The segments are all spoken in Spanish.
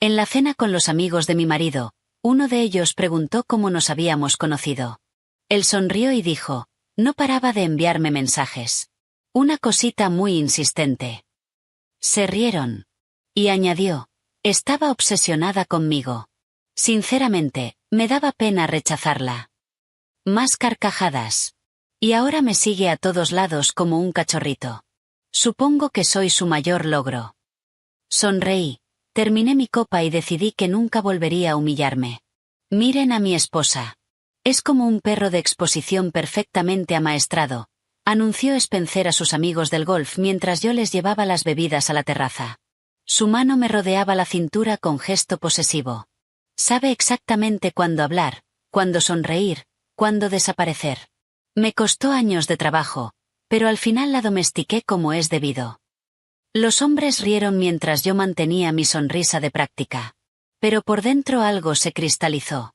En la cena con los amigos de mi marido, uno de ellos preguntó cómo nos habíamos conocido. Él sonrió y dijo, no paraba de enviarme mensajes. Una cosita muy insistente. Se rieron. Y añadió, estaba obsesionada conmigo. Sinceramente, me daba pena rechazarla. Más carcajadas. Y ahora me sigue a todos lados como un cachorrito. Supongo que soy su mayor logro. Sonreí, terminé mi copa y decidí que nunca volvería a humillarme. Miren a mi esposa. Es como un perro de exposición perfectamente amaestrado, anunció Spencer a sus amigos del golf mientras yo les llevaba las bebidas a la terraza. Su mano me rodeaba la cintura con gesto posesivo. Sabe exactamente cuándo hablar, cuándo sonreír, cuándo desaparecer. Me costó años de trabajo, pero al final la domestiqué como es debido. Los hombres rieron mientras yo mantenía mi sonrisa de práctica. Pero por dentro algo se cristalizó.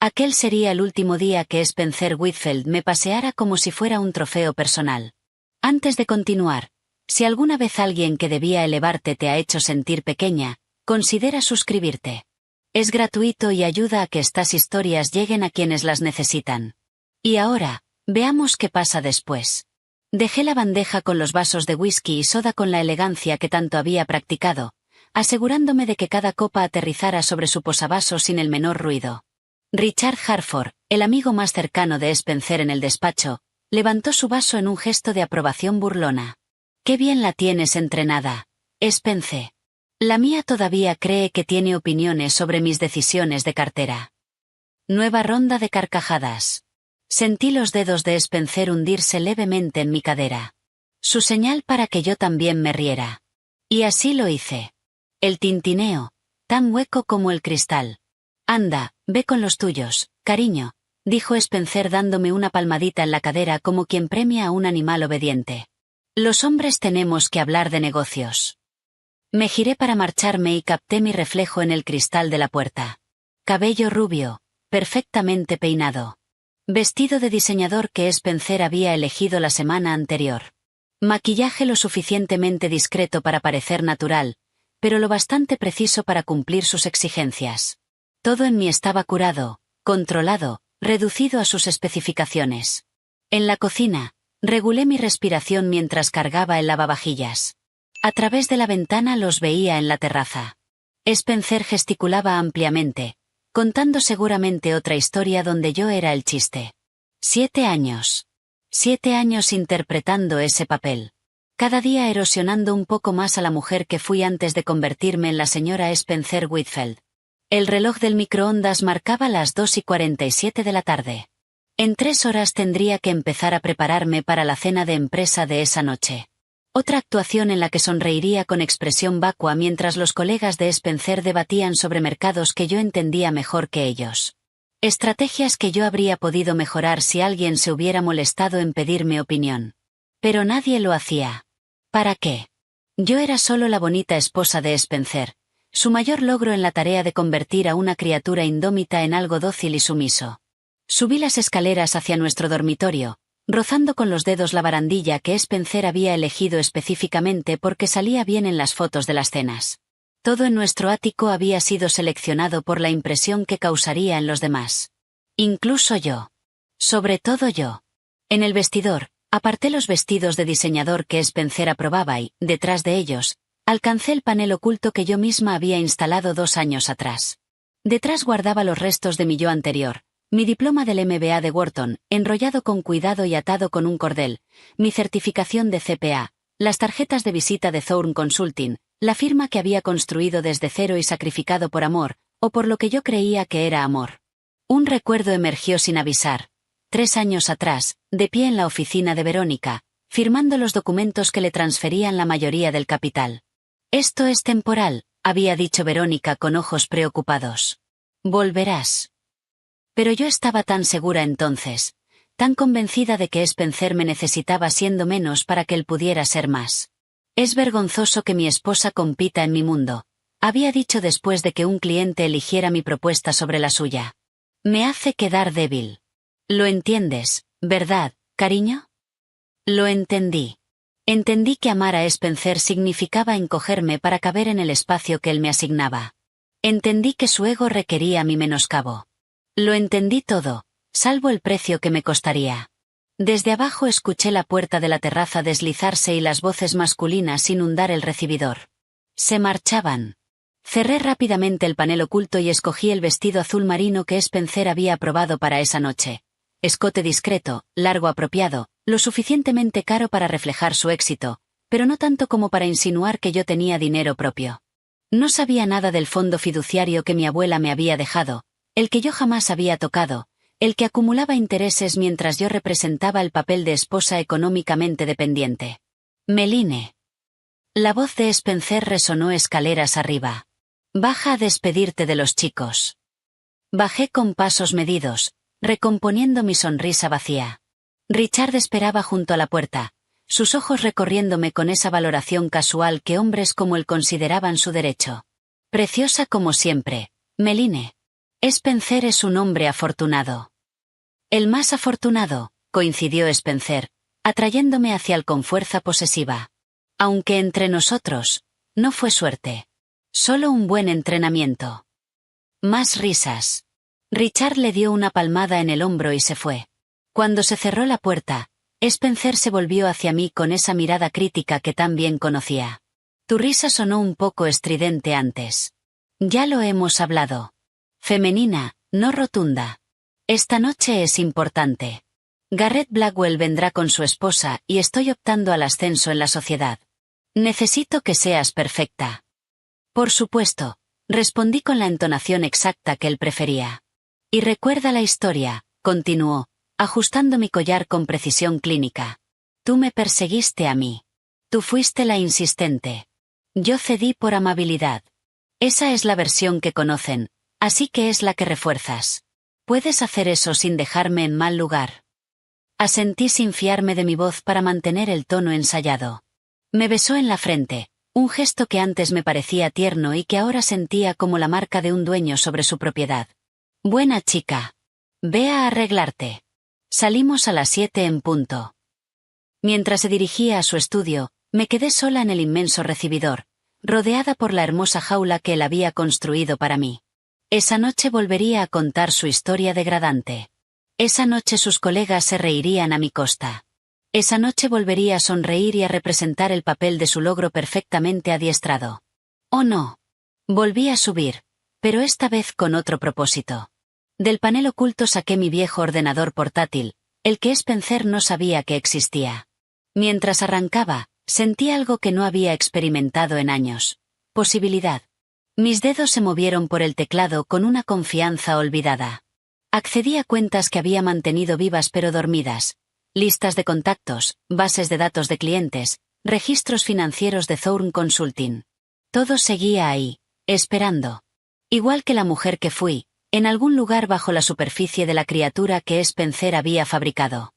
Aquel sería el último día que Spencer Whitfield me paseara como si fuera un trofeo personal. Antes de continuar, si alguna vez alguien que debía elevarte te ha hecho sentir pequeña, considera suscribirte. Es gratuito y ayuda a que estas historias lleguen a quienes las necesitan. Y ahora, veamos qué pasa después. Dejé la bandeja con los vasos de whisky y soda con la elegancia que tanto había practicado, asegurándome de que cada copa aterrizara sobre su posavasos sin el menor ruido. Richard Harford, el amigo más cercano de Spencer en el despacho, levantó su vaso en un gesto de aprobación burlona. «Qué bien la tienes entrenada, Spence. La mía todavía cree que tiene opiniones sobre mis decisiones de cartera». Nueva ronda de carcajadas. Sentí los dedos de Spencer hundirse levemente en mi cadera. Su señal para que yo también me riera. Y así lo hice. El tintineo, tan hueco como el cristal. «Anda, ve con los tuyos, cariño», dijo Spencer dándome una palmadita en la cadera como quien premia a un animal obediente. «Los hombres tenemos que hablar de negocios». Me giré para marcharme y capté mi reflejo en el cristal de la puerta. Cabello rubio, perfectamente peinado. Vestido de diseñador que Spencer había elegido la semana anterior. Maquillaje lo suficientemente discreto para parecer natural, pero lo bastante preciso para cumplir sus exigencias. Todo en mí estaba curado, controlado, reducido a sus especificaciones. En la cocina, regulé mi respiración mientras cargaba el lavavajillas. A través de la ventana los veía en la terraza. Spencer gesticulaba ampliamente, contando seguramente otra historia donde yo era el chiste. 7 años. 7 años interpretando ese papel. Cada día erosionando un poco más a la mujer que fui antes de convertirme en la señora Spencer Whitfield. El reloj del microondas marcaba las 2:47 de la tarde. En 3 horas tendría que empezar a prepararme para la cena de empresa de esa noche. Otra actuación en la que sonreiría con expresión vacua mientras los colegas de Spencer debatían sobre mercados que yo entendía mejor que ellos. Estrategias que yo habría podido mejorar si alguien se hubiera molestado en pedirme opinión. Pero nadie lo hacía. ¿Para qué? Yo era solo la bonita esposa de Spencer, su mayor logro en la tarea de convertir a una criatura indómita en algo dócil y sumiso. Subí las escaleras hacia nuestro dormitorio, rozando con los dedos la barandilla que Spencer había elegido específicamente porque salía bien en las fotos de las cenas. Todo en nuestro ático había sido seleccionado por la impresión que causaría en los demás. Incluso yo. Sobre todo yo. En el vestidor, aparté los vestidos de diseñador que Spencer aprobaba y, detrás de ellos, alcancé el panel oculto que yo misma había instalado 2 años atrás. Detrás guardaba los restos de mi yo anterior. Mi diploma del MBA de Wharton, enrollado con cuidado y atado con un cordel, mi certificación de CPA, las tarjetas de visita de Thorne Consulting, la firma que había construido desde cero y sacrificado por amor, o por lo que yo creía que era amor. Un recuerdo emergió sin avisar. 3 años atrás, de pie en la oficina de Verónica, firmando los documentos que le transferían la mayoría del capital. «Esto es temporal», había dicho Verónica con ojos preocupados. «Volverás». Pero yo estaba tan segura entonces, tan convencida de que Spencer me necesitaba siendo menos para que él pudiera ser más. «Es vergonzoso que mi esposa compita en mi mundo», había dicho después de que un cliente eligiera mi propuesta sobre la suya. «Me hace quedar débil». «Lo entiendes, ¿verdad, cariño?» Lo entendí. Entendí que amar a Spencer significaba encogerme para caber en el espacio que él me asignaba. Entendí que su ego requería mi menoscabo. Lo entendí todo, salvo el precio que me costaría. Desde abajo escuché la puerta de la terraza deslizarse y las voces masculinas inundar el recibidor. Se marchaban. Cerré rápidamente el panel oculto y escogí el vestido azul marino que Spencer había probado para esa noche. Escote discreto, largo apropiado, lo suficientemente caro para reflejar su éxito, pero no tanto como para insinuar que yo tenía dinero propio. No sabía nada del fondo fiduciario que mi abuela me había dejado, el que yo jamás había tocado, el que acumulaba intereses mientras yo representaba el papel de esposa económicamente dependiente. Meline. La voz de Spencer resonó escaleras arriba. Baja a despedirte de los chicos. Bajé con pasos medidos, recomponiendo mi sonrisa vacía. Richard esperaba junto a la puerta, sus ojos recorriéndome con esa valoración casual que hombres como él consideraban su derecho. Preciosa como siempre, Meline. Spencer es un hombre afortunado. El más afortunado, coincidió Spencer, atrayéndome hacia él con fuerza posesiva. Aunque entre nosotros, no fue suerte. Solo un buen entrenamiento. Más risas. Richard le dio una palmada en el hombro y se fue. Cuando se cerró la puerta, Spencer se volvió hacia mí con esa mirada crítica que tan bien conocía. Tu risa sonó un poco estridente antes. Ya lo hemos hablado. Femenina, no rotunda. Esta noche es importante. Garrett Blackwell vendrá con su esposa y estoy optando al ascenso en la sociedad. Necesito que seas perfecta. Por supuesto, respondí con la entonación exacta que él prefería. Y recuerda la historia, continuó, ajustando mi collar con precisión clínica. Tú me perseguiste a mí. Tú fuiste la insistente. Yo cedí por amabilidad. Esa es la versión que conocen, así que es la que refuerzas. ¿Puedes hacer eso sin dejarme en mal lugar? Asentí sin fiarme de mi voz para mantener el tono ensayado. Me besó en la frente, un gesto que antes me parecía tierno y que ahora sentía como la marca de un dueño sobre su propiedad. Buena chica. Ve a arreglarte. Salimos a las 7 en punto. Mientras se dirigía a su estudio, me quedé sola en el inmenso recibidor, rodeada por la hermosa jaula que él había construido para mí. Esa noche volvería a contar su historia degradante. Esa noche sus colegas se reirían a mi costa. Esa noche volvería a sonreír y a representar el papel de su logro perfectamente adiestrado. Oh no. Volví a subir, pero esta vez con otro propósito. Del panel oculto saqué mi viejo ordenador portátil, el que Spencer no sabía que existía. Mientras arrancaba, sentí algo que no había experimentado en años. Posibilidad. Mis dedos se movieron por el teclado con una confianza olvidada. Accedí a cuentas que había mantenido vivas pero dormidas. Listas de contactos, bases de datos de clientes, registros financieros de Thorne Consulting. Todo seguía ahí, esperando. Igual que la mujer que fui, en algún lugar bajo la superficie de la criatura que Spencer había fabricado.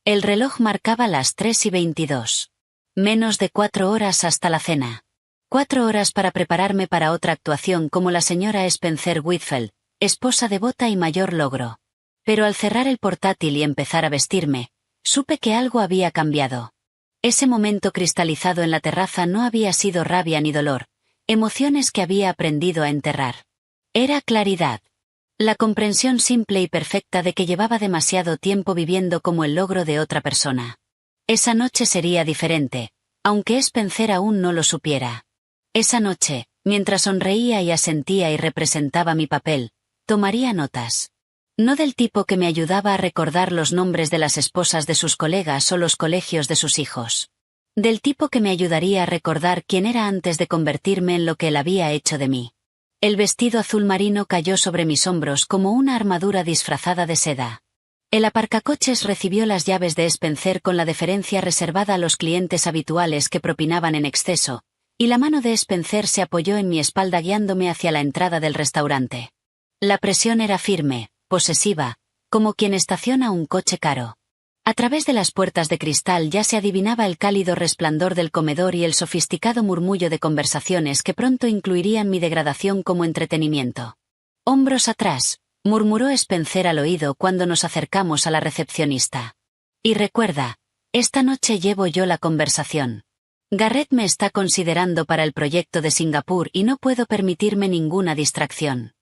El reloj marcaba las 3:22. Menos de 4 horas hasta la cena. 4 horas para prepararme para otra actuación como la señora Spencer Whitfield, esposa devota y mayor logro. Pero al cerrar el portátil y empezar a vestirme, supe que algo había cambiado. Ese momento cristalizado en la terraza no había sido rabia ni dolor, emociones que había aprendido a enterrar. Era claridad. La comprensión simple y perfecta de que llevaba demasiado tiempo viviendo como el logro de otra persona. Esa noche sería diferente, aunque Spencer aún no lo supiera. Esa noche, mientras sonreía y asentía y representaba mi papel, tomaría notas. No del tipo que me ayudaba a recordar los nombres de las esposas de sus colegas o los colegios de sus hijos. Del tipo que me ayudaría a recordar quién era antes de convertirme en lo que él había hecho de mí. El vestido azul marino cayó sobre mis hombros como una armadura disfrazada de seda. El aparcacoches recibió las llaves de Spencer con la deferencia reservada a los clientes habituales que propinaban en exceso, y la mano de Spencer se apoyó en mi espalda guiándome hacia la entrada del restaurante. La presión era firme, posesiva, como quien estaciona un coche caro. A través de las puertas de cristal ya se adivinaba el cálido resplandor del comedor y el sofisticado murmullo de conversaciones que pronto incluirían mi degradación como entretenimiento. Hombros atrás, murmuró Spencer al oído cuando nos acercamos a la recepcionista. Y recuerda, esta noche llevo yo la conversación. Garrett me está considerando para el proyecto de Singapur y no puedo permitirme ninguna distracción.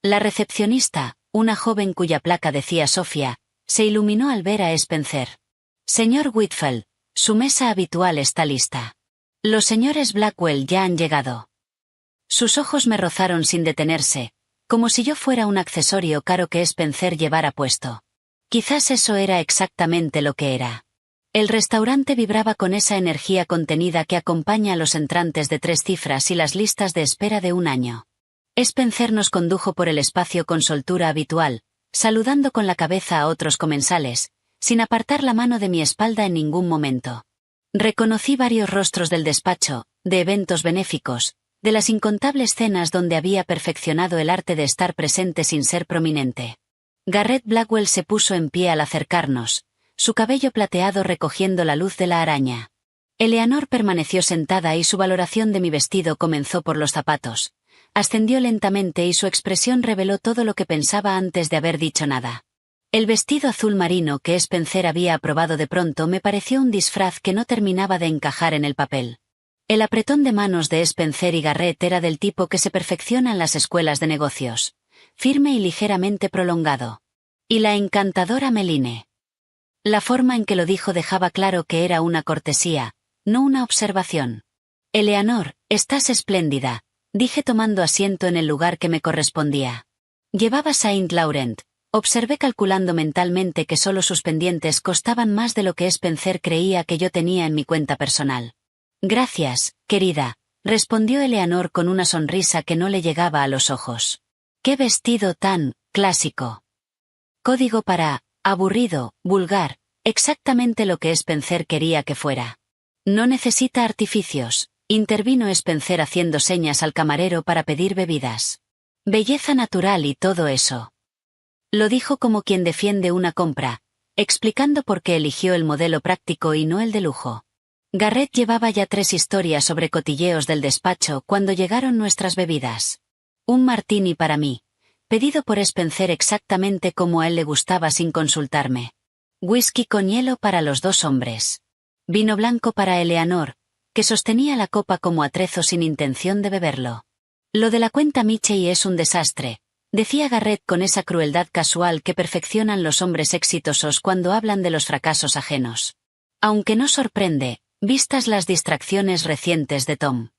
La recepcionista, una joven cuya placa decía Sofía, se iluminó al ver a Spencer. Señor Whitfield, su mesa habitual está lista. Los señores Blackwell ya han llegado. Sus ojos me rozaron sin detenerse, como si yo fuera un accesorio caro que Spencer llevara puesto. Quizás eso era exactamente lo que era. El restaurante vibraba con esa energía contenida que acompaña a los entrantes de 3 cifras y las listas de espera de un año. Spencer nos condujo por el espacio con soltura habitual, saludando con la cabeza a otros comensales, sin apartar la mano de mi espalda en ningún momento. Reconocí varios rostros del despacho, de eventos benéficos, de las incontables cenas donde había perfeccionado el arte de estar presente sin ser prominente. Garrett Blackwell se puso en pie al acercarnos, su cabello plateado recogiendo la luz de la araña. Eleanor permaneció sentada y su valoración de mi vestido comenzó por los zapatos. Ascendió lentamente y su expresión reveló todo lo que pensaba antes de haber dicho nada. El vestido azul marino que Spencer había aprobado de pronto me pareció un disfraz que no terminaba de encajar en el papel. El apretón de manos de Spencer y Garrett era del tipo que se perfecciona en las escuelas de negocios, firme y ligeramente prolongado. Y la encantadora Meline. La forma en que lo dijo dejaba claro que era una cortesía, no una observación. Eleanor, estás espléndida, dije tomando asiento en el lugar que me correspondía. Llevaba Saint Laurent, observé calculando mentalmente que solo sus pendientes costaban más de lo que Spencer creía que yo tenía en mi cuenta personal. Gracias, querida, respondió Eleanor con una sonrisa que no le llegaba a los ojos. ¡Qué vestido tan clásico! Código para aburrido, vulgar, exactamente lo que Spencer quería que fuera. No necesita artificios, intervino Spencer haciendo señas al camarero para pedir bebidas. Belleza natural y todo eso. Lo dijo como quien defiende una compra, explicando por qué eligió el modelo práctico y no el de lujo. Garrett llevaba ya 3 historias sobre cotilleos del despacho cuando llegaron nuestras bebidas. Un martini para mí, pedido por Spencer exactamente como a él le gustaba sin consultarme. Whisky con hielo para los 2 hombres. Vino blanco para Eleanor, que sostenía la copa como atrezo sin intención de beberlo. Lo de la cuenta Michey es un desastre, decía Garrett con esa crueldad casual que perfeccionan los hombres exitosos cuando hablan de los fracasos ajenos. Aunque no sorprende, vistas las distracciones recientes de Tom.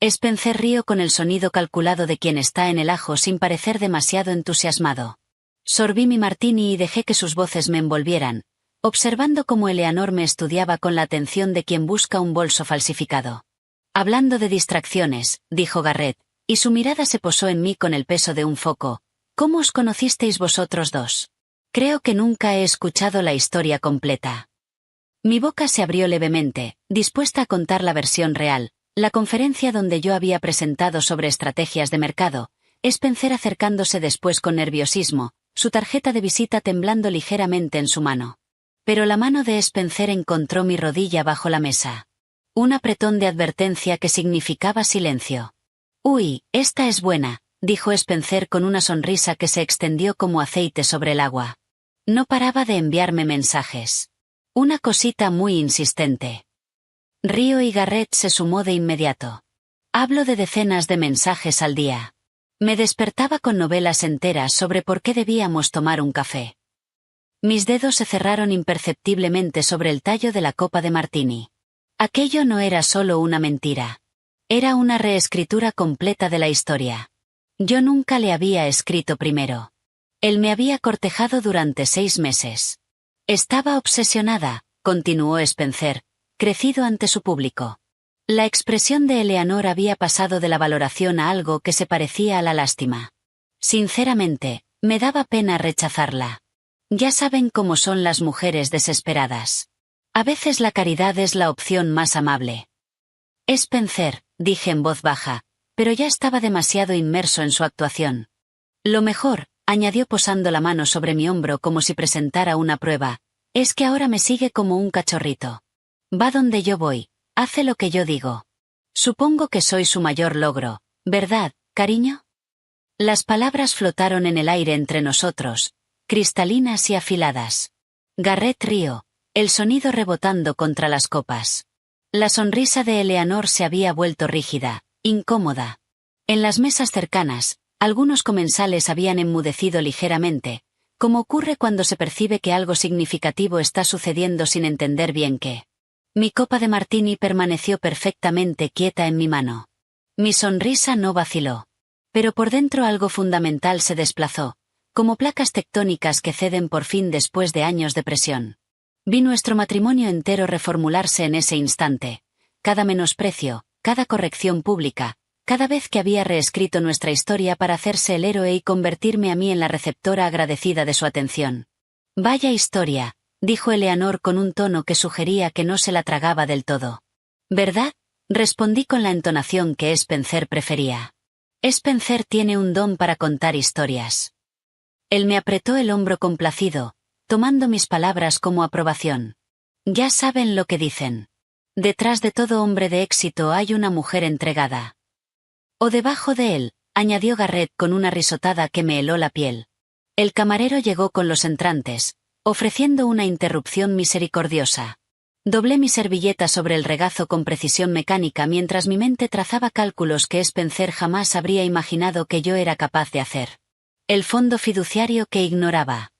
Spencer rió con el sonido calculado de quien está en el ajo sin parecer demasiado entusiasmado. Sorbí mi martini y dejé que sus voces me envolvieran, observando cómo Eleanor me estudiaba con la atención de quien busca un bolso falsificado. Hablando de distracciones, dijo Garrett, y su mirada se posó en mí con el peso de un foco. ¿Cómo os conocisteis vosotros dos? Creo que nunca he escuchado la historia completa. Mi boca se abrió levemente, dispuesta a contar la versión real. La conferencia donde yo había presentado sobre estrategias de mercado, Spencer acercándose después con nerviosismo, su tarjeta de visita temblando ligeramente en su mano. Pero la mano de Spencer encontró mi rodilla bajo la mesa. Un apretón de advertencia que significaba silencio. «Uy, esta es buena», dijo Spencer con una sonrisa que se extendió como aceite sobre el agua. No paraba de enviarme mensajes. Una cosita muy insistente. Río y Garrett se sumó de inmediato. Hablo de decenas de mensajes al día. Me despertaba con novelas enteras sobre por qué debíamos tomar un café. Mis dedos se cerraron imperceptiblemente sobre el tallo de la copa de martini. Aquello no era solo una mentira. Era una reescritura completa de la historia. Yo nunca le había escrito primero. Él me había cortejado durante 6 meses. Estaba obsesionada, continuó Spencer, crecido ante su público. La expresión de Eleanor había pasado de la valoración a algo que se parecía a la lástima. Sinceramente, me daba pena rechazarla. Ya saben cómo son las mujeres desesperadas. A veces la caridad es la opción más amable. Spencer, dije en voz baja, pero ya estaba demasiado inmerso en su actuación. Lo mejor, añadió posando la mano sobre mi hombro como si presentara una prueba, es que ahora me sigue como un cachorrito. Va donde yo voy, hace lo que yo digo. Supongo que soy su mayor logro, ¿verdad, cariño? Las palabras flotaron en el aire entre nosotros, cristalinas y afiladas. Garrett rió, el sonido rebotando contra las copas. La sonrisa de Eleanor se había vuelto rígida, incómoda. En las mesas cercanas, algunos comensales habían enmudecido ligeramente, como ocurre cuando se percibe que algo significativo está sucediendo sin entender bien qué. Mi copa de martini permaneció perfectamente quieta en mi mano. Mi sonrisa no vaciló. Pero por dentro algo fundamental se desplazó, como placas tectónicas que ceden por fin después de años de presión. Vi nuestro matrimonio entero reformularse en ese instante. Cada menosprecio, cada corrección pública, cada vez que había reescrito nuestra historia para hacerse el héroe y convertirme a mí en la receptora agradecida de su atención. Vaya historia, dijo Eleanor con un tono que sugería que no se la tragaba del todo. ¿Verdad? Respondí con la entonación que Spencer prefería. Spencer tiene un don para contar historias. Él me apretó el hombro complacido, tomando mis palabras como aprobación. Ya saben lo que dicen. Detrás de todo hombre de éxito hay una mujer entregada. O debajo de él, añadió Garrett con una risotada que me heló la piel. El camarero llegó con los entrantes, ofreciendo una interrupción misericordiosa. Doblé mi servilleta sobre el regazo con precisión mecánica mientras mi mente trazaba cálculos que Spencer jamás habría imaginado que yo era capaz de hacer. El fondo fiduciario que ignoraba.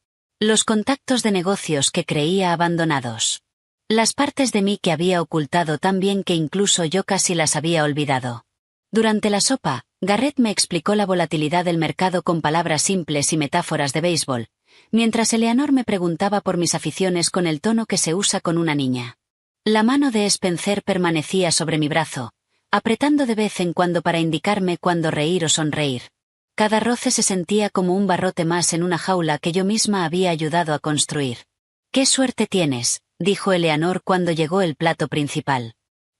Los contactos de negocios que creía abandonados. Las partes de mí que había ocultado tan bien que incluso yo casi las había olvidado. Durante la sopa, Garrett me explicó la volatilidad del mercado con palabras simples y metáforas de béisbol, mientras Eleanor me preguntaba por mis aficiones con el tono que se usa con una niña. La mano de Spencer permanecía sobre mi brazo, apretando de vez en cuando para indicarme cuándo reír o sonreír. Cada roce se sentía como un barrote más en una jaula que yo misma había ayudado a construir. «¡Qué suerte tienes!», dijo Eleanor cuando llegó el plato principal.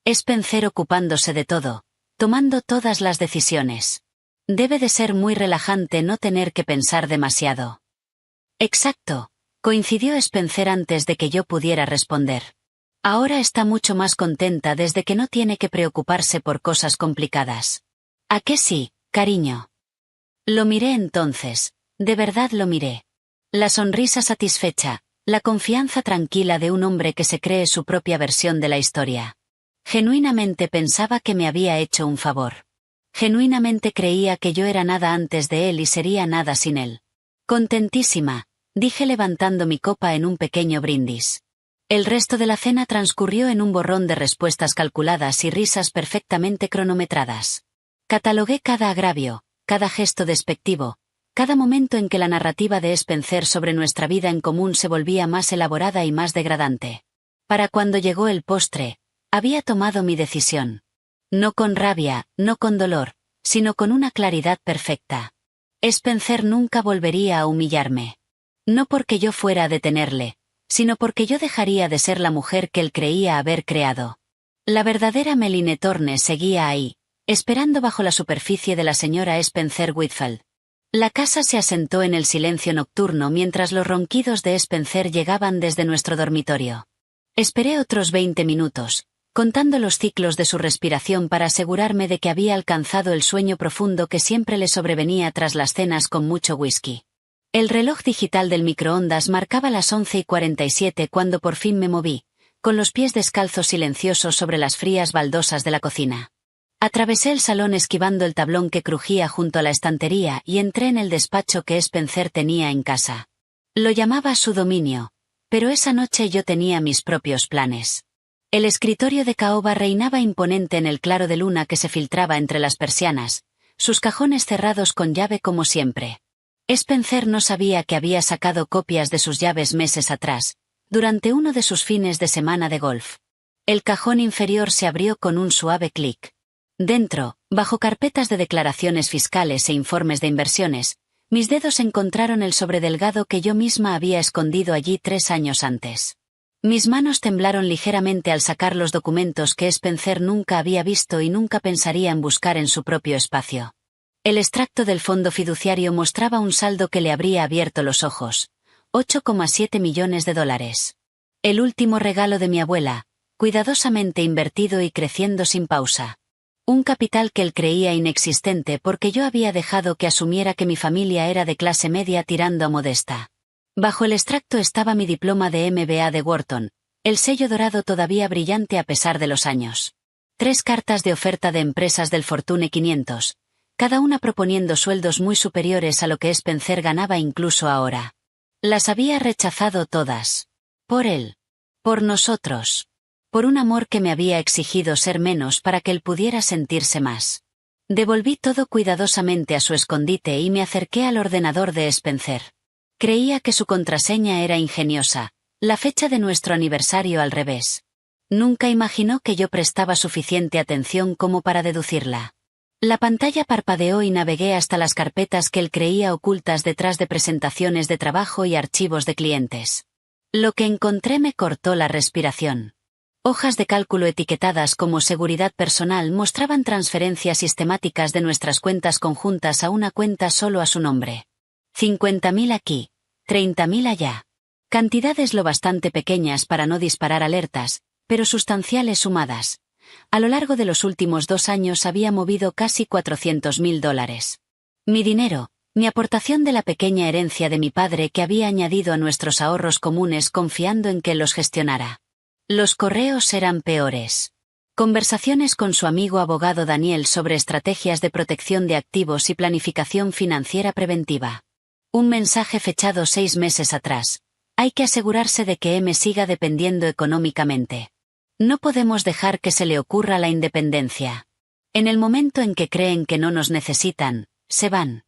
Spencer ocupándose de todo, tomando todas las decisiones. Debe de ser muy relajante no tener que pensar demasiado. Exacto, coincidió Spencer antes de que yo pudiera responder. Ahora está mucho más contenta desde que no tiene que preocuparse por cosas complicadas. ¿A qué sí, cariño? Lo miré entonces, de verdad lo miré. La sonrisa satisfecha, la confianza tranquila de un hombre que se cree su propia versión de la historia. Genuinamente pensaba que me había hecho un favor. Genuinamente creía que yo era nada antes de él y sería nada sin él. Contentísima, dije levantando mi copa en un pequeño brindis. El resto de la cena transcurrió en un borrón de respuestas calculadas y risas perfectamente cronometradas. Catalogué cada agravio, cada gesto despectivo, cada momento en que la narrativa de Spencer sobre nuestra vida en común se volvía más elaborada y más degradante. Para cuando llegó el postre, había tomado mi decisión. No con rabia, no con dolor, sino con una claridad perfecta. Spencer nunca volvería a humillarme. No porque yo fuera a detenerle, sino porque yo dejaría de ser la mujer que él creía haber creado. La verdadera Meline Thorne seguía ahí, esperando bajo la superficie de la señora Spencer Whitfield. La casa se asentó en el silencio nocturno mientras los ronquidos de Spencer llegaban desde nuestro dormitorio. Esperé otros 20 minutos, contando los ciclos de su respiración para asegurarme de que había alcanzado el sueño profundo que siempre le sobrevenía tras las cenas con mucho whisky. El reloj digital del microondas marcaba las 11:47 cuando por fin me moví, con los pies descalzos silenciosos sobre las frías baldosas de la cocina. Atravesé el salón esquivando el tablón que crujía junto a la estantería y entré en el despacho que Spencer tenía en casa. Lo llamaba su dominio, pero esa noche yo tenía mis propios planes. El escritorio de caoba reinaba imponente en el claro de luna que se filtraba entre las persianas, sus cajones cerrados con llave como siempre. Spencer no sabía que había sacado copias de sus llaves meses atrás, durante uno de sus fines de semana de golf. El cajón inferior se abrió con un suave clic. Dentro, bajo carpetas de declaraciones fiscales e informes de inversiones, mis dedos encontraron el sobredelgado que yo misma había escondido allí 3 años antes. Mis manos temblaron ligeramente al sacar los documentos que Spencer nunca había visto y nunca pensaría en buscar en su propio espacio. El extracto del fondo fiduciario mostraba un saldo que le habría abierto los ojos. 8,7 millones de dólares. El último regalo de mi abuela, cuidadosamente invertido y creciendo sin pausa. Un capital que él creía inexistente porque yo había dejado que asumiera que mi familia era de clase media tirando a modesta. Bajo el extracto estaba mi diploma de MBA de Wharton, El sello dorado todavía brillante a pesar de los años. 3 cartas de oferta de empresas del Fortune 500, cada una proponiendo sueldos muy superiores a lo que Spencer ganaba incluso ahora. Las había rechazado todas. Por él. Por nosotros. Por un amor que me había exigido ser menos para que él pudiera sentirse más. Devolví todo cuidadosamente a su escondite y me acerqué al ordenador de Spencer. Creía que su contraseña era ingeniosa, la fecha de nuestro aniversario al revés. Nunca imaginó que yo prestaba suficiente atención como para deducirla. La pantalla parpadeó y navegué hasta las carpetas que él creía ocultas detrás de presentaciones de trabajo y archivos de clientes. Lo que encontré me cortó la respiración. Hojas de cálculo etiquetadas como seguridad personal mostraban transferencias sistemáticas de nuestras cuentas conjuntas a una cuenta solo a su nombre. 50.000 aquí, 30.000 allá. Cantidades lo bastante pequeñas para no disparar alertas, pero sustanciales sumadas. A lo largo de los últimos 2 años había movido casi $400.000. Mi dinero, mi aportación de la pequeña herencia de mi padre que había añadido a nuestros ahorros comunes confiando en que los gestionara. Los correos eran peores. Conversaciones con su amigo abogado Daniel sobre estrategias de protección de activos y planificación financiera preventiva. Un mensaje fechado 6 meses atrás. Hay que asegurarse de que M siga dependiendo económicamente. No podemos dejar que se le ocurra la independencia. En el momento en que creen que no nos necesitan, se van.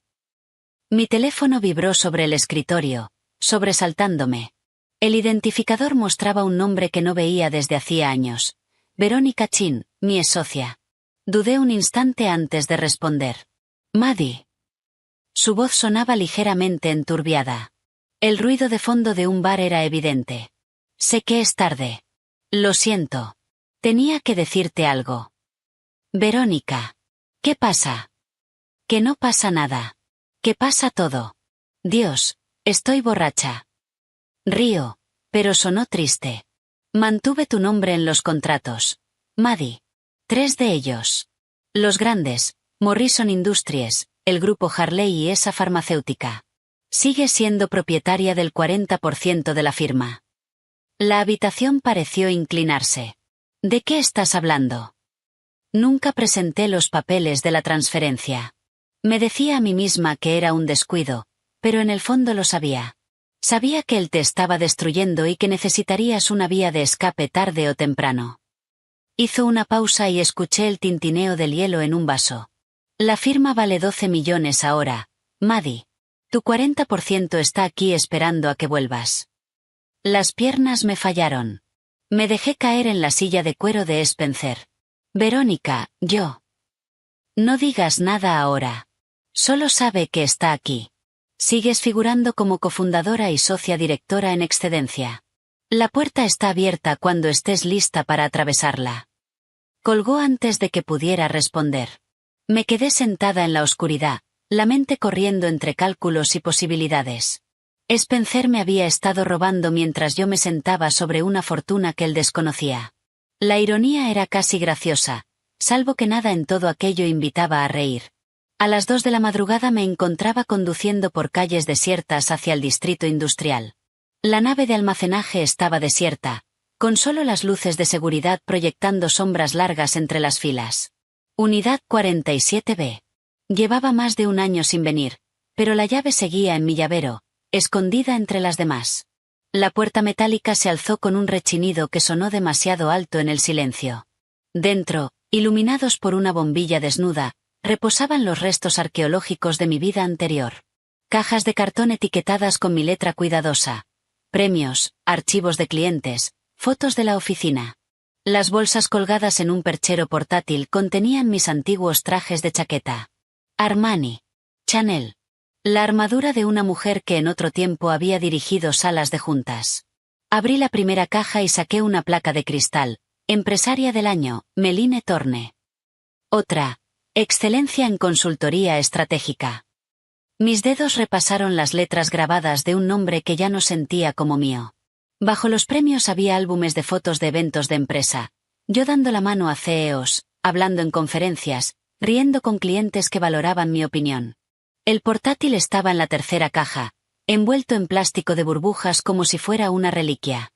Mi teléfono vibró sobre el escritorio, sobresaltándome. El identificador mostraba un nombre que no veía desde hacía años. Verónica Chin, mi socia. Dudé un instante antes de responder. Maddie. Su voz sonaba ligeramente enturbiada. El ruido de fondo de un bar era evidente. Sé que es tarde. Lo siento. Tenía que decirte algo. Verónica. ¿Qué pasa? Que no pasa nada. Que pasa todo. Dios, estoy borracha. Río, pero sonó triste. Mantuve tu nombre en los contratos. Maddie. 3 de ellos. Los grandes, Morrison Industries, el grupo Harley y esa farmacéutica. Sigue siendo propietaria del 40% de la firma. La habitación pareció inclinarse. ¿De qué estás hablando? Nunca presenté los papeles de la transferencia. Me decía a mí misma que era un descuido, pero en el fondo lo sabía. Sabía que él te estaba destruyendo y que necesitarías una vía de escape tarde o temprano. Hizo una pausa y escuché el tintineo del hielo en un vaso. La firma vale 12 millones ahora, Maddie. Tu 40% está aquí esperando a que vuelvas. Las piernas me fallaron. Me dejé caer en la silla de cuero de Spencer. Verónica, yo. No digas nada ahora. Solo sabe que está aquí. Sigues figurando como cofundadora y socia directora en excedencia. La puerta está abierta cuando estés lista para atravesarla. Colgó antes de que pudiera responder. Me quedé sentada en la oscuridad, la mente corriendo entre cálculos y posibilidades. Spencer me había estado robando mientras yo me sentaba sobre una fortuna que él desconocía. La ironía era casi graciosa, salvo que nada en todo aquello invitaba a reír. A las 2 de la madrugada me encontraba conduciendo por calles desiertas hacia el distrito industrial. La nave de almacenaje estaba desierta, con solo las luces de seguridad proyectando sombras largas entre las filas. Unidad 47B. Llevaba más de un año sin venir, pero la llave seguía en mi llavero, escondida entre las demás. La puerta metálica se alzó con un rechinido que sonó demasiado alto en el silencio. Dentro, iluminados por una bombilla desnuda, reposaban los restos arqueológicos de mi vida anterior. Cajas de cartón etiquetadas con mi letra cuidadosa. Premios, archivos de clientes, fotos de la oficina. Las bolsas colgadas en un perchero portátil contenían mis antiguos trajes de chaqueta. Armani. Chanel. La armadura de una mujer que en otro tiempo había dirigido salas de juntas. Abrí la primera caja y saqué una placa de cristal. Empresaria del año, Meline Torne. Otra. Excelencia en consultoría estratégica. Mis dedos repasaron las letras grabadas de un nombre que ya no sentía como mío. Bajo los premios había álbumes de fotos de eventos de empresa. Yo dando la mano a CEOs, hablando en conferencias, riendo con clientes que valoraban mi opinión. El portátil estaba en la tercera caja, envuelto en plástico de burbujas como si fuera una reliquia.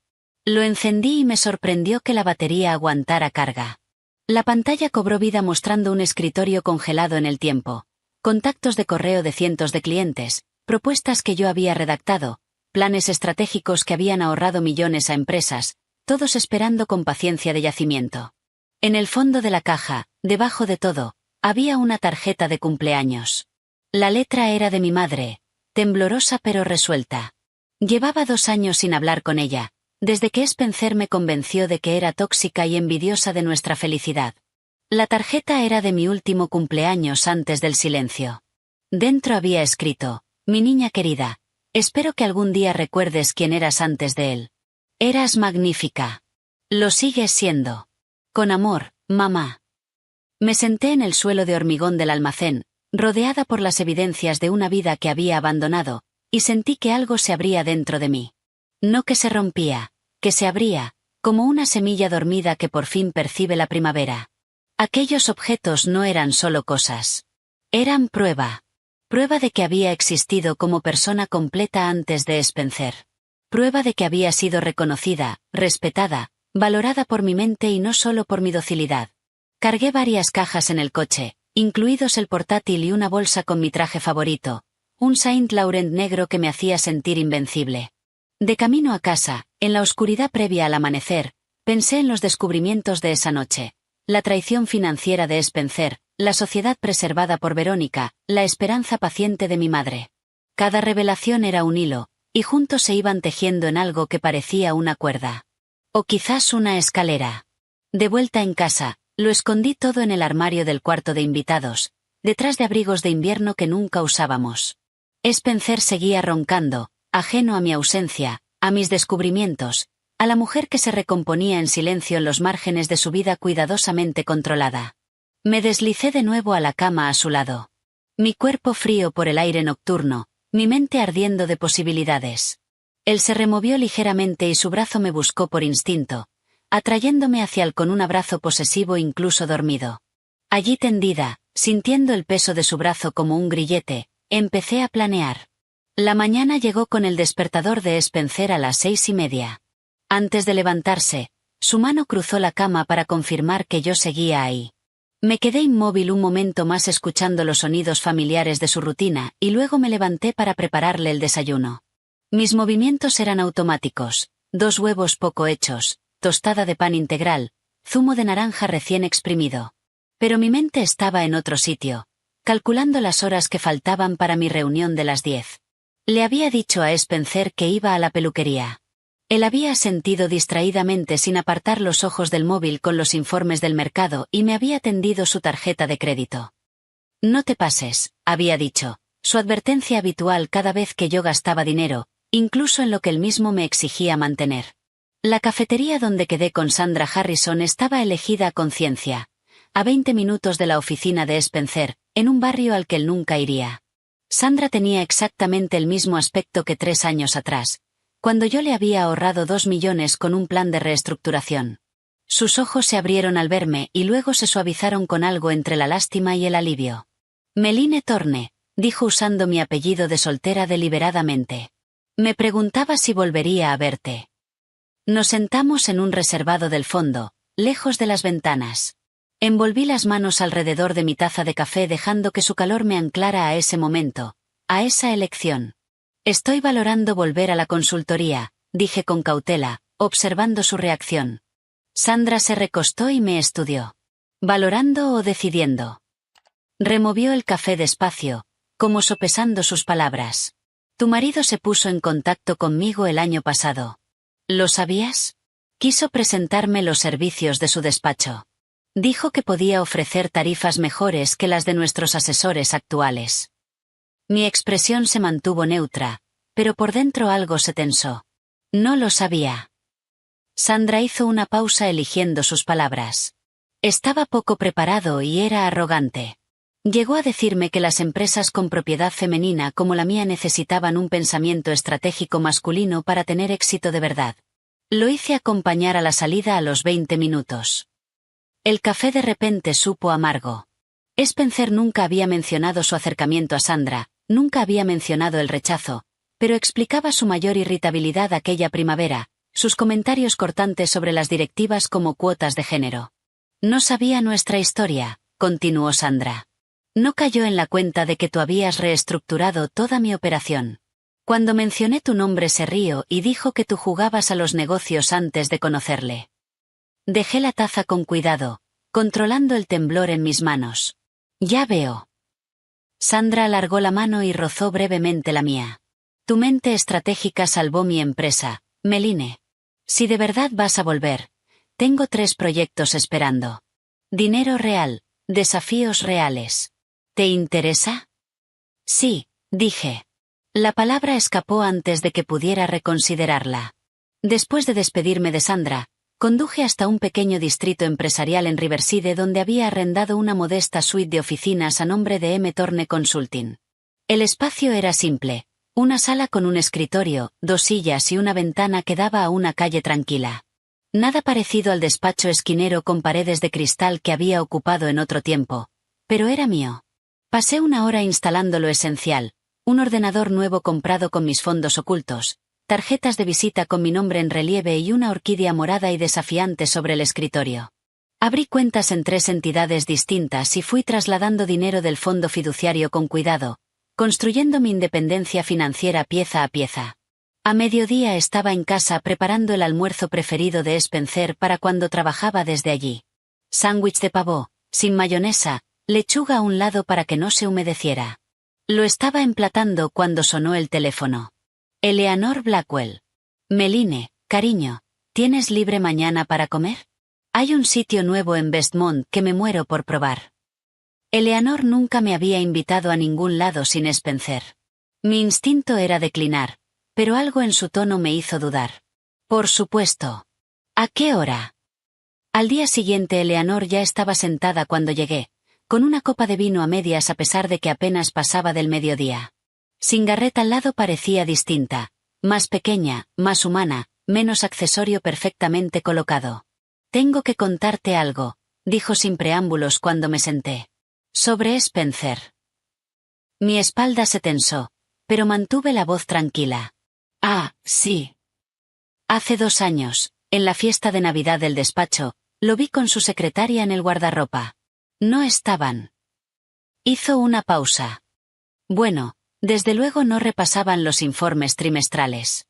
Lo encendí y me sorprendió que la batería aguantara carga. La pantalla cobró vida mostrando un escritorio congelado en el tiempo, contactos de correo de cientos de clientes, propuestas que yo había redactado, planes estratégicos que habían ahorrado millones a empresas, todos esperando con paciencia de yacimiento. En el fondo de la caja, debajo de todo, había una tarjeta de cumpleaños. La letra era de mi madre, temblorosa pero resuelta. Llevaba 2 años sin hablar con ella, desde que Spencer me convenció de que era tóxica y envidiosa de nuestra felicidad. La tarjeta era de mi último cumpleaños antes del silencio. Dentro había escrito: mi niña querida, espero que algún día recuerdes quién eras antes de él. Eras magnífica. Lo sigues siendo. Con amor, mamá. Me senté en el suelo de hormigón del almacén, rodeada por las evidencias de una vida que había abandonado, y sentí que algo se abría dentro de mí. No que se rompía, que se abría, como una semilla dormida que por fin percibe la primavera. Aquellos objetos no eran solo cosas. Eran prueba. Prueba de que había existido como persona completa antes de Spencer. Prueba de que había sido reconocida, respetada, valorada por mi mente y no solo por mi docilidad. Cargué varias cajas en el coche, incluidos el portátil y una bolsa con mi traje favorito, un Saint Laurent negro que me hacía sentir invencible. De camino a casa, en la oscuridad previa al amanecer, pensé en los descubrimientos de esa noche. La traición financiera de Spencer, la sociedad preservada por Verónica, la esperanza paciente de mi madre. Cada revelación era un hilo, y juntos se iban tejiendo en algo que parecía una cuerda. O quizás una escalera. De vuelta en casa, lo escondí todo en el armario del cuarto de invitados, detrás de abrigos de invierno que nunca usábamos. Spencer seguía roncando, ajeno a mi ausencia, a mis descubrimientos, a la mujer que se recomponía en silencio en los márgenes de su vida cuidadosamente controlada. Me deslicé de nuevo a la cama a su lado. Mi cuerpo frío por el aire nocturno, mi mente ardiendo de posibilidades. Él se removió ligeramente y su brazo me buscó por instinto, atrayéndome hacia él con un abrazo posesivo incluso dormido. Allí tendida, sintiendo el peso de su brazo como un grillete, empecé a planear. La mañana llegó con el despertador de Spencer a las 6:30. Antes de levantarse, su mano cruzó la cama para confirmar que yo seguía ahí. Me quedé inmóvil un momento más escuchando los sonidos familiares de su rutina y luego me levanté para prepararle el desayuno. Mis movimientos eran automáticos: 2 huevos poco hechos, tostada de pan integral, zumo de naranja recién exprimido. Pero mi mente estaba en otro sitio, calculando las horas que faltaban para mi reunión de las 10. Le había dicho a Spencer que iba a la peluquería. Él había asentido distraídamente sin apartar los ojos del móvil con los informes del mercado y me había tendido su tarjeta de crédito. No te pases, había dicho, su advertencia habitual cada vez que yo gastaba dinero, incluso en lo que él mismo me exigía mantener. La cafetería donde quedé con Sandra Harrison estaba elegida a conciencia, a 20 minutos de la oficina de Spencer, en un barrio al que él nunca iría. Sandra tenía exactamente el mismo aspecto que 3 años atrás, cuando yo le había ahorrado 2 millones con un plan de reestructuración. Sus ojos se abrieron al verme y luego se suavizaron con algo entre la lástima y el alivio. Meline Torne, dijo usando mi apellido de soltera deliberadamente. Me preguntaba si volvería a verte. Nos sentamos en un reservado del fondo, lejos de las ventanas. Envolví las manos alrededor de mi taza de café dejando que su calor me anclara a ese momento, a esa elección. Estoy valorando volver a la consultoría, dije con cautela, observando su reacción. Sandra se recostó y me estudió. ¿Valorando o decidiendo? Removió el café despacio, como sopesando sus palabras. Tu marido se puso en contacto conmigo el año pasado. ¿Lo sabías? Quiso presentarme los servicios de su despacho. Dijo que podía ofrecer tarifas mejores que las de nuestros asesores actuales. Mi expresión se mantuvo neutra, pero por dentro algo se tensó. No lo sabía. Sandra hizo una pausa eligiendo sus palabras. Estaba poco preparado y era arrogante. Llegó a decirme que las empresas con propiedad femenina como la mía necesitaban un pensamiento estratégico masculino para tener éxito de verdad. Lo hice acompañar a la salida a los 20 minutos. El café de repente supo amargo. Spencer nunca había mencionado su acercamiento a Sandra, nunca había mencionado el rechazo, pero explicaba su mayor irritabilidad aquella primavera, sus comentarios cortantes sobre las directivas como cuotas de género. No sabía nuestra historia, continuó Sandra. No cayó en la cuenta de que tú habías reestructurado toda mi operación. Cuando mencioné tu nombre se rió y dijo que tú jugabas a los negocios antes de conocerle. Dejé la taza con cuidado, controlando el temblor en mis manos. Ya veo. Sandra alargó la mano y rozó brevemente la mía. Tu mente estratégica salvó mi empresa, Meline. Si de verdad vas a volver, tengo 3 proyectos esperando. Dinero real, desafíos reales. ¿Te interesa? Sí, dije. La palabra escapó antes de que pudiera reconsiderarla. Después de despedirme de Sandra, conduje hasta un pequeño distrito empresarial en Riverside donde había arrendado una modesta suite de oficinas a nombre de M. Thorne Consulting. El espacio era simple, una sala con un escritorio, 2 sillas y una ventana que daba a una calle tranquila. Nada parecido al despacho esquinero con paredes de cristal que había ocupado en otro tiempo, pero era mío. Pasé una hora instalando lo esencial, un ordenador nuevo comprado con mis fondos ocultos, tarjetas de visita con mi nombre en relieve y una orquídea morada y desafiante sobre el escritorio. Abrí cuentas en 3 entidades distintas y fui trasladando dinero del fondo fiduciario con cuidado, construyendo mi independencia financiera pieza a pieza. A mediodía estaba en casa preparando el almuerzo preferido de Spencer para cuando trabajaba desde allí. Sándwich de pavó, sin mayonesa, lechuga a un lado para que no se humedeciera. Lo estaba emplatando cuando sonó el teléfono. Eleanor Blackwell. Meline, cariño, ¿tienes libre mañana para comer? Hay un sitio nuevo en Westmont que me muero por probar. Eleanor nunca me había invitado a ningún lado sin Spencer. Mi instinto era declinar, pero algo en su tono me hizo dudar. Por supuesto. ¿A qué hora? Al día siguiente Eleanor ya estaba sentada cuando llegué, con una copa de vino a medias a pesar de que apenas pasaba del mediodía. Sin Garrett al lado parecía distinta, más pequeña, más humana, menos accesorio perfectamente colocado. Tengo que contarte algo, dijo sin preámbulos cuando me senté. Sobre Spencer. Mi espalda se tensó, pero mantuve la voz tranquila. Ah, sí. Hace 2 años, en la fiesta de Navidad del despacho, lo vi con su secretaria en el guardarropa. No estaban. Hizo una pausa. Bueno, desde luego no repasaban los informes trimestrales.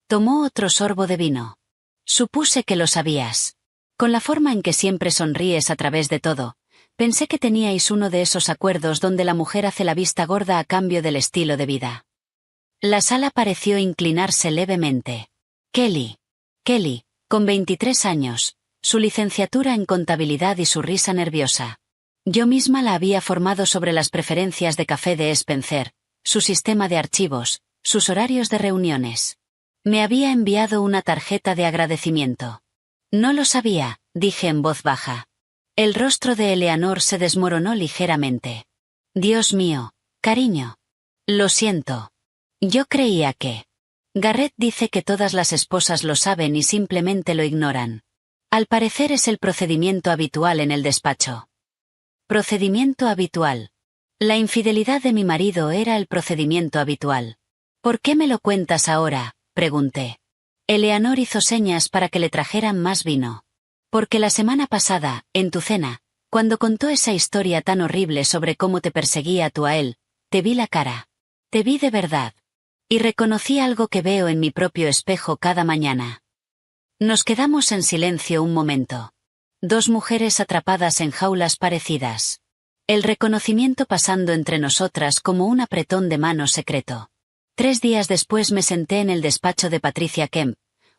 Tomó otro sorbo de vino. Supuse que lo sabías. Con la forma en que siempre sonríes a través de todo, pensé que teníais uno de esos acuerdos donde la mujer hace la vista gorda a cambio del estilo de vida. La sala pareció inclinarse levemente. Kelly, con 23 años, su licenciatura en contabilidad y su risa nerviosa. Yo misma la había formado sobre las preferencias de café de Spencer, su sistema de archivos, sus horarios de reuniones. Me había enviado una tarjeta de agradecimiento. No lo sabía, dije en voz baja. El rostro de Eleanor se desmoronó ligeramente. Dios mío, cariño. Lo siento. Yo creía que... Garrett dice que todas las esposas lo saben y simplemente lo ignoran. Al parecer es el procedimiento habitual en el despacho. Procedimiento habitual. La infidelidad de mi marido era el procedimiento habitual. ¿Por qué me lo cuentas ahora?, pregunté. Eleanor hizo señas para que le trajeran más vino. Porque la semana pasada, en tu cena, cuando contó esa historia tan horrible sobre cómo te perseguía tú a él, te vi la cara. Te vi de verdad. Y reconocí algo que veo en mi propio espejo cada mañana. Nos quedamos en silencio un momento. 2 mujeres atrapadas en jaulas parecidas. El reconocimiento pasando entre nosotras como un apretón de mano secreto. 3 días después me senté en el despacho de Patricia Kemp,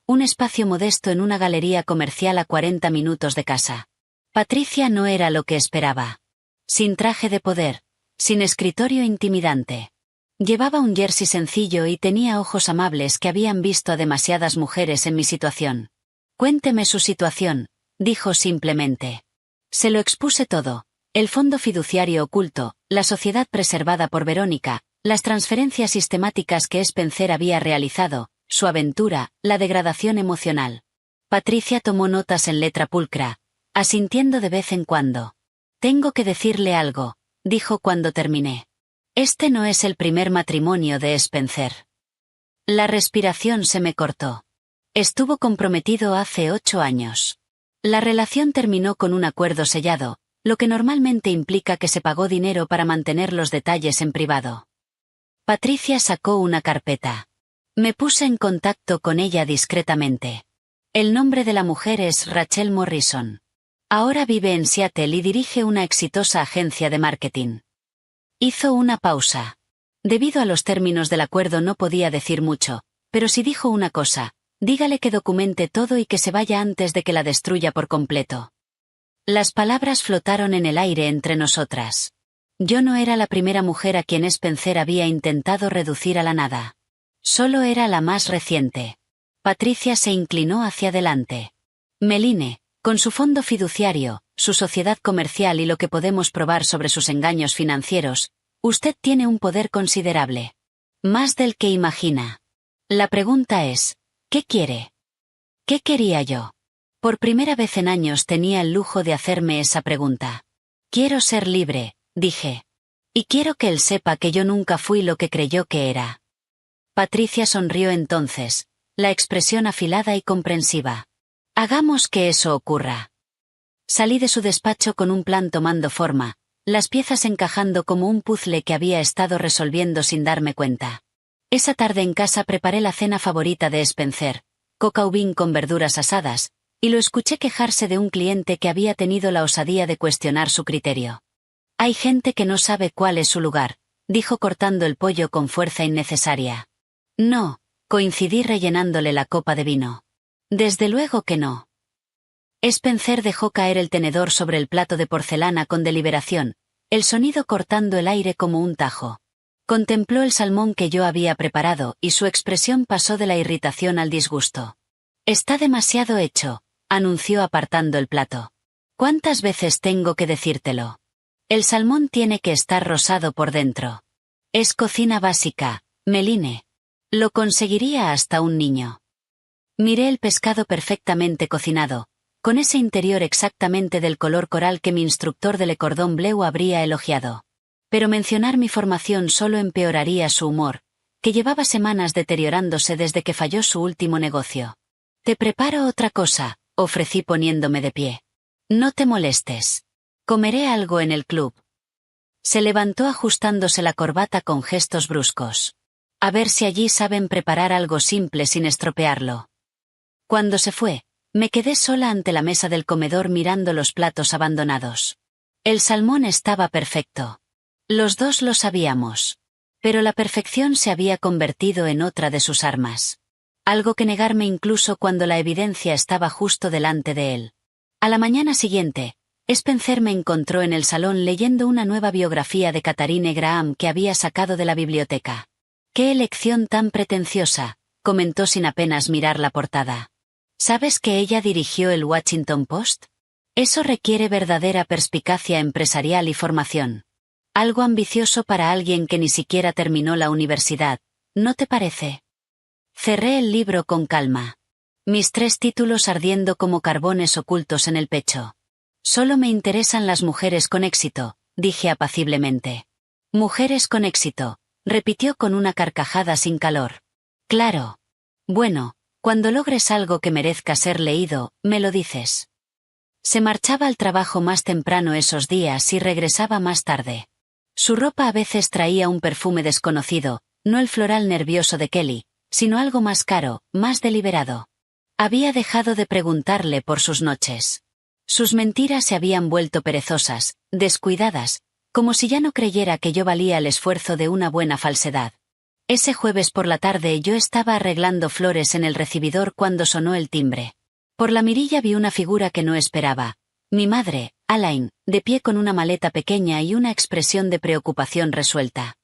un espacio modesto en una galería comercial a 40 minutos de casa. Patricia no era lo que esperaba. Sin traje de poder, sin escritorio intimidante. Llevaba un jersey sencillo y tenía ojos amables que habían visto a demasiadas mujeres en mi situación. Cuénteme su situación, dijo simplemente. Se lo expuse todo. El fondo fiduciario oculto, la sociedad preservada por Verónica, las transferencias sistemáticas que Spencer había realizado, su aventura, la degradación emocional. Patricia tomó notas en letra pulcra, asintiendo de vez en cuando. Tengo que decirle algo, dijo cuando terminé. Este no es el primer matrimonio de Spencer. La respiración se me cortó. Estuvo comprometido hace 8 años. La relación terminó con un acuerdo sellado, lo que normalmente implica que se pagó dinero para mantener los detalles en privado. Patricia sacó una carpeta. Me puse en contacto con ella discretamente. El nombre de la mujer es Rachel Morrison. Ahora vive en Seattle y dirige una exitosa agencia de marketing. Hizo una pausa. Debido a los términos del acuerdo no podía decir mucho, pero si dijo una cosa, dígale que documente todo y que se vaya antes de que la destruya por completo. Las palabras flotaron en el aire entre nosotras. Yo no era la primera mujer a quien Spencer había intentado reducir a la nada. Solo era la más reciente. Patricia se inclinó hacia adelante. Meline, con su fondo fiduciario, su sociedad comercial y lo que podemos probar sobre sus engaños financieros, usted tiene un poder considerable. Más del que imagina. La pregunta es, ¿qué quiere? ¿Qué quería yo? Por primera vez en años tenía el lujo de hacerme esa pregunta. Quiero ser libre, dije. Y quiero que él sepa que yo nunca fui lo que creyó que era. Patricia sonrió entonces, la expresión afilada y comprensiva. Hagamos que eso ocurra. Salí de su despacho con un plan tomando forma, las piezas encajando como un puzzle que había estado resolviendo sin darme cuenta. Esa tarde en casa preparé la cena favorita de Spencer, coca au vin con verduras asadas, y lo escuché quejarse de un cliente que había tenido la osadía de cuestionar su criterio. Hay gente que no sabe cuál es su lugar, dijo cortando el pollo con fuerza innecesaria. No, coincidí rellenándole la copa de vino. Desde luego que no. Spencer dejó caer el tenedor sobre el plato de porcelana con deliberación, el sonido cortando el aire como un tajo. Contempló el salmón que yo había preparado y su expresión pasó de la irritación al disgusto. Está demasiado hecho, anunció apartando el plato. ¿Cuántas veces tengo que decírtelo? El salmón tiene que estar rosado por dentro. Es cocina básica, Meline. Lo conseguiría hasta un niño. Miré el pescado perfectamente cocinado, con ese interior exactamente del color coral que mi instructor de Le Cordon Bleu habría elogiado. Pero mencionar mi formación solo empeoraría su humor, que llevaba semanas deteriorándose desde que falló su último negocio. Te preparo otra cosa, ofrecí poniéndome de pie. No te molestes. Comeré algo en el club. Se levantó ajustándose la corbata con gestos bruscos. A ver si allí saben preparar algo simple sin estropearlo. Cuando se fue, me quedé sola ante la mesa del comedor mirando los platos abandonados. El salmón estaba perfecto. Los dos lo sabíamos. Pero la perfección se había convertido en otra de sus armas. Algo que negarme incluso cuando la evidencia estaba justo delante de él. A la mañana siguiente, Spencer me encontró en el salón leyendo una nueva biografía de Katharine Graham que había sacado de la biblioteca. «¡Qué elección tan pretenciosa!», comentó sin apenas mirar la portada. ¿Sabes que ella dirigió el Washington Post? Eso requiere verdadera perspicacia empresarial y formación. Algo ambicioso para alguien que ni siquiera terminó la universidad, ¿no te parece? Cerré el libro con calma. Mis 3 títulos ardiendo como carbones ocultos en el pecho. Solo me interesan las mujeres con éxito, dije apaciblemente. Mujeres con éxito, repitió con una carcajada sin calor. Claro. Bueno, cuando logres algo que merezca ser leído, me lo dices. Se marchaba al trabajo más temprano esos días y regresaba más tarde. Su ropa a veces traía un perfume desconocido, no el floral nervioso de Kelly, sino algo más caro, más deliberado. Había dejado de preguntarle por sus noches. Sus mentiras se habían vuelto perezosas, descuidadas, como si ya no creyera que yo valía el esfuerzo de una buena falsedad. Ese jueves por la tarde yo estaba arreglando flores en el recibidor cuando sonó el timbre. Por la mirilla vi una figura que no esperaba. Mi madre, Alain, de pie con una maleta pequeña y una expresión de preocupación resuelta.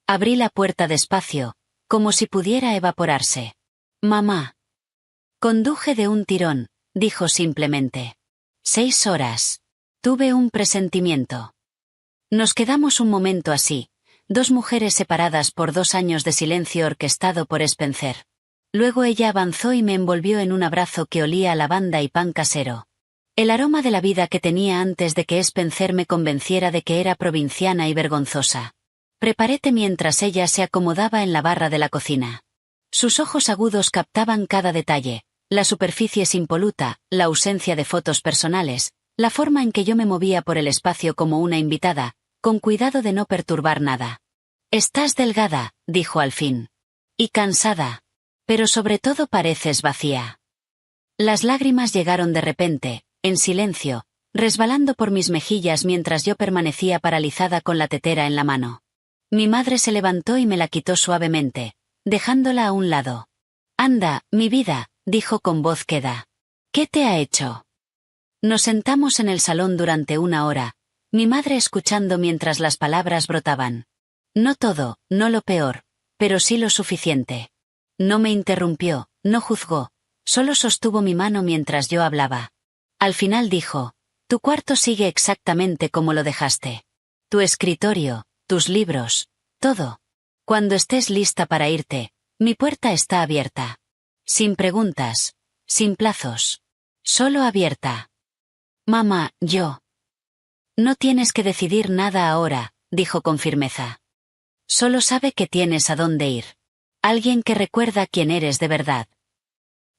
Abrí la puerta despacio, como si pudiera evaporarse. «Mamá». Conduje de un tirón, dijo simplemente. 6 horas. Tuve un presentimiento. Nos quedamos un momento así, 2 mujeres separadas por 2 años de silencio orquestado por Spencer. Luego ella avanzó y me envolvió en un abrazo que olía a lavanda y pan casero. El aroma de la vida que tenía antes de que Spencer me convenciera de que era provinciana y vergonzosa. Preparé té mientras ella se acomodaba en la barra de la cocina. Sus ojos agudos captaban cada detalle, la superficie impoluta, la ausencia de fotos personales, la forma en que yo me movía por el espacio como una invitada, con cuidado de no perturbar nada. Estás delgada, dijo al fin. Y cansada. Pero sobre todo pareces vacía. Las lágrimas llegaron de repente, en silencio, resbalando por mis mejillas mientras yo permanecía paralizada con la tetera en la mano. Mi madre se levantó y me la quitó suavemente, dejándola a un lado. Anda, mi vida, dijo con voz queda. ¿Qué te ha hecho? Nos sentamos en el salón durante una hora, mi madre escuchando mientras las palabras brotaban. No todo, no lo peor, pero sí lo suficiente. No me interrumpió, no juzgó, solo sostuvo mi mano mientras yo hablaba. Al final dijo, tu cuarto sigue exactamente como lo dejaste. Tu escritorio, tus libros, todo. Cuando estés lista para irte, mi puerta está abierta. Sin preguntas, sin plazos. Solo abierta. Mamá, yo. No tienes que decidir nada ahora, dijo con firmeza. Solo sabe que tienes a dónde ir. Alguien que recuerda quién eres de verdad.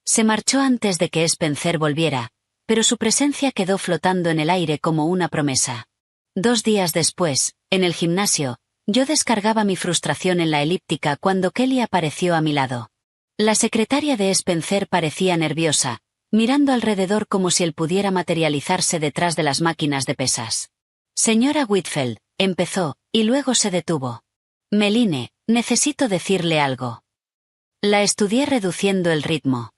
Se marchó antes de que Spencer volviera, pero su presencia quedó flotando en el aire como una promesa. 2 días después, en el gimnasio, yo descargaba mi frustración en la elíptica cuando Kelly apareció a mi lado. La secretaria de Spencer parecía nerviosa, mirando alrededor como si él pudiera materializarse detrás de las máquinas de pesas. Señora Whitfield, empezó, y luego se detuvo. Meline, necesito decirle algo. La estudié reduciendo el ritmo.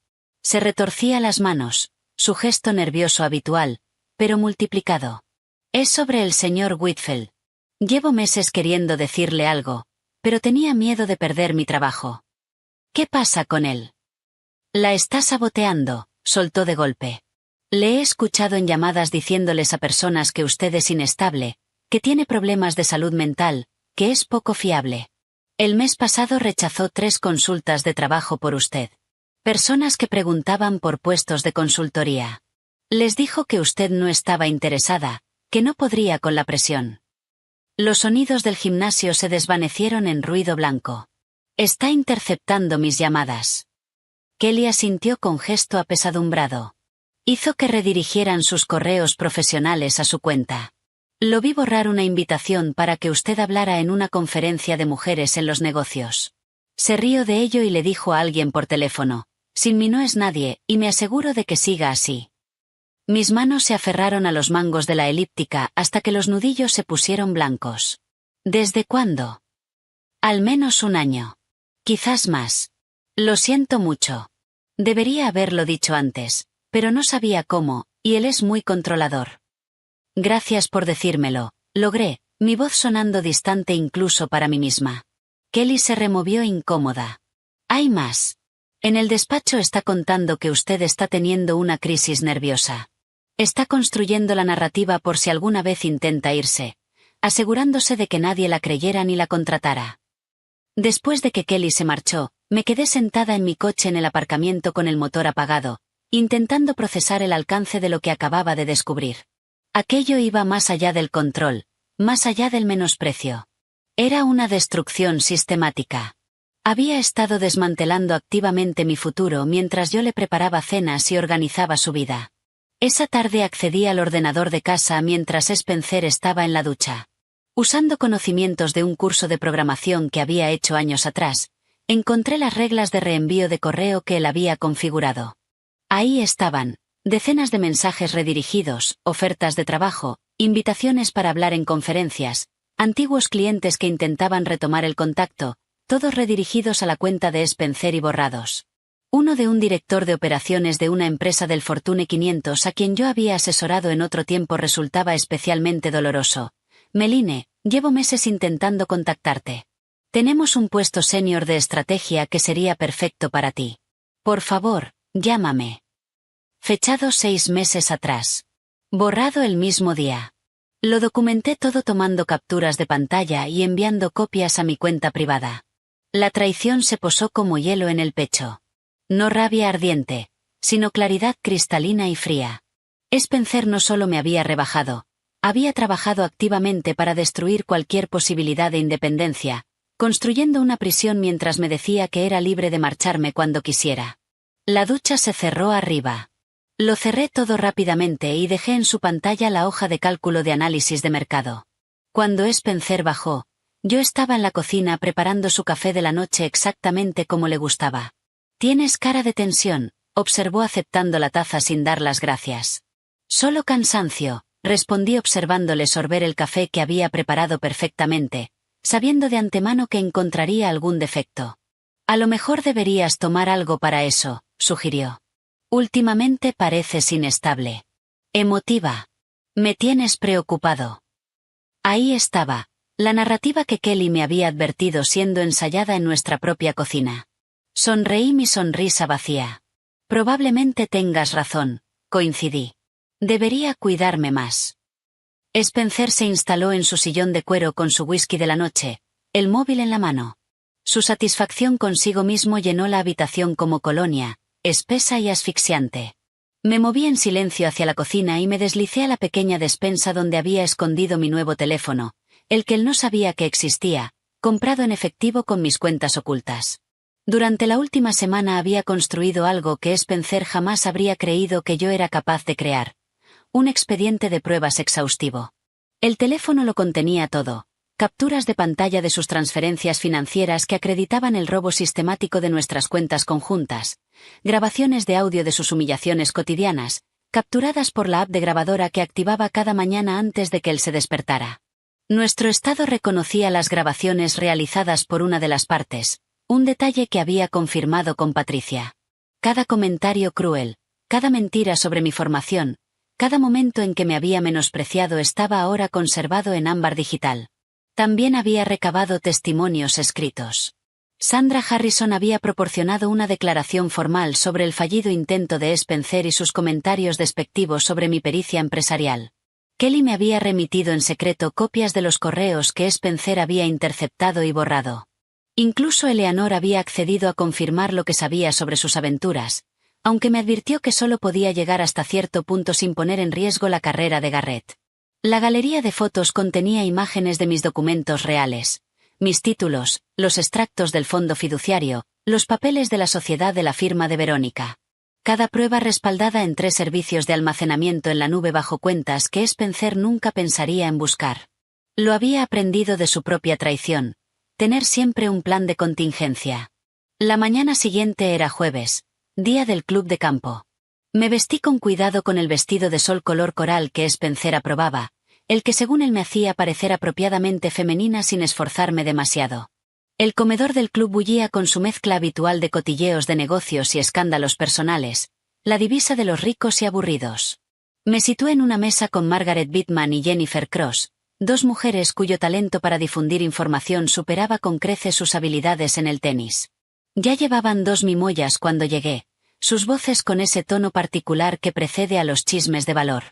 Se retorcía las manos, su gesto nervioso habitual, pero multiplicado. Es sobre el señor Whitfield. Llevo meses queriendo decirle algo, pero tenía miedo de perder mi trabajo. ¿Qué pasa con él? La está saboteando, soltó de golpe. Le he escuchado en llamadas diciéndoles a personas que usted es inestable, que tiene problemas de salud mental, que es poco fiable. El mes pasado rechazó 3 consultas de trabajo por usted. Personas que preguntaban por puestos de consultoría. Les dijo que usted no estaba interesada, que no podría con la presión. Los sonidos del gimnasio se desvanecieron en ruido blanco. Está interceptando mis llamadas. Kelly asintió con gesto apesadumbrado. Hizo que redirigieran sus correos profesionales a su cuenta. Lo vi borrar una invitación para que usted hablara en una conferencia de mujeres en los negocios. Se rió de ello y le dijo a alguien por teléfono, sin mí no es nadie, y me aseguro de que siga así. Mis manos se aferraron a los mangos de la elíptica hasta que los nudillos se pusieron blancos. ¿Desde cuándo? Al menos 1 año. Quizás más. Lo siento mucho. Debería haberlo dicho antes, pero no sabía cómo, y él es muy controlador. Gracias por decírmelo, logré, mi voz sonando distante incluso para mí misma. Kelly se removió incómoda. Hay más. En el despacho está contando que usted está teniendo una crisis nerviosa. Está construyendo la narrativa por si alguna vez intenta irse, asegurándose de que nadie la creyera ni la contratara. Después de que Kelly se marchó, me quedé sentada en mi coche en el aparcamiento con el motor apagado, intentando procesar el alcance de lo que acababa de descubrir. Aquello iba más allá del control, más allá del menosprecio. Era una destrucción sistemática. Había estado desmantelando activamente mi futuro mientras yo le preparaba cenas y organizaba su vida. Esa tarde accedí al ordenador de casa mientras Spencer estaba en la ducha. Usando conocimientos de un curso de programación que había hecho años atrás, encontré las reglas de reenvío de correo que él había configurado. Ahí estaban. Decenas de mensajes redirigidos, ofertas de trabajo, invitaciones para hablar en conferencias, antiguos clientes que intentaban retomar el contacto, todos redirigidos a la cuenta de Spencer y borrados. Uno de un director de operaciones de una empresa del Fortune 500 a quien yo había asesorado en otro tiempo resultaba especialmente doloroso. Meline, llevo meses intentando contactarte. Tenemos un puesto senior de estrategia que sería perfecto para ti. Por favor, llámame. Fechado 6 meses atrás. Borrado el mismo día. Lo documenté todo tomando capturas de pantalla y enviando copias a mi cuenta privada. La traición se posó como hielo en el pecho. No rabia ardiente, sino claridad cristalina y fría. Spencer no solo me había rebajado, había trabajado activamente para destruir cualquier posibilidad de independencia, construyendo una prisión mientras me decía que era libre de marcharme cuando quisiera. La ducha se cerró arriba. Lo cerré todo rápidamente y dejé en su pantalla la hoja de cálculo de análisis de mercado. Cuando Spencer bajó, yo estaba en la cocina preparando su café de la noche exactamente como le gustaba. «Tienes cara de tensión», observó aceptando la taza sin dar las gracias. «Solo cansancio», respondí observándole sorber el café que había preparado perfectamente, sabiendo de antemano que encontraría algún defecto. «A lo mejor deberías tomar algo para eso», sugirió. «Últimamente pareces inestable. Emotiva. Me tienes preocupado». Ahí estaba, la narrativa que Kelly me había advertido siendo ensayada en nuestra propia cocina. Sonreí mi sonrisa vacía. «Probablemente tengas razón», coincidí. «Debería cuidarme más». Spencer se instaló en su sillón de cuero con su whisky de la noche, el móvil en la mano. Su satisfacción consigo mismo llenó la habitación como colonia, espesa y asfixiante. Me moví en silencio hacia la cocina y me deslicé a la pequeña despensa donde había escondido mi nuevo teléfono, el que él no sabía que existía, comprado en efectivo con mis cuentas ocultas. Durante la última semana había construido algo que Spencer jamás habría creído que yo era capaz de crear. Un expediente de pruebas exhaustivo. El teléfono lo contenía todo. Capturas de pantalla de sus transferencias financieras que acreditaban el robo sistemático de nuestras cuentas conjuntas, grabaciones de audio de sus humillaciones cotidianas, capturadas por la app de grabadora que activaba cada mañana antes de que él se despertara. Nuestro estado reconocía las grabaciones realizadas por una de las partes, un detalle que había confirmado con Patricia. Cada comentario cruel, cada mentira sobre mi formación, cada momento en que me había menospreciado estaba ahora conservado en ámbar digital. También había recabado testimonios escritos. Sandra Harrison había proporcionado una declaración formal sobre el fallido intento de Spencer y sus comentarios despectivos sobre mi pericia empresarial. Kelly me había remitido en secreto copias de los correos que Spencer había interceptado y borrado. Incluso Eleanor había accedido a confirmar lo que sabía sobre sus aventuras, aunque me advirtió que solo podía llegar hasta cierto punto sin poner en riesgo la carrera de Garrett. La galería de fotos contenía imágenes de mis documentos reales, mis títulos, los extractos del fondo fiduciario, los papeles de la sociedad de la firma de Verónica. Cada prueba respaldada en 3 servicios de almacenamiento en la nube bajo cuentas que Spencer nunca pensaría en buscar. Lo había aprendido de su propia traición, tener siempre un plan de contingencia. La mañana siguiente era jueves, día del club de campo. Me vestí con cuidado con el vestido de sol color coral que Spencer aprobaba, el que según él me hacía parecer apropiadamente femenina sin esforzarme demasiado. El comedor del club bullía con su mezcla habitual de cotilleos de negocios y escándalos personales, la divisa de los ricos y aburridos. Me situé en una mesa con Margaret Bittman y Jennifer Cross, 2 mujeres cuyo talento para difundir información superaba con creces sus habilidades en el tenis. Ya llevaban 2 mimollas cuando llegué, sus voces con ese tono particular que precede a los chismes de valor.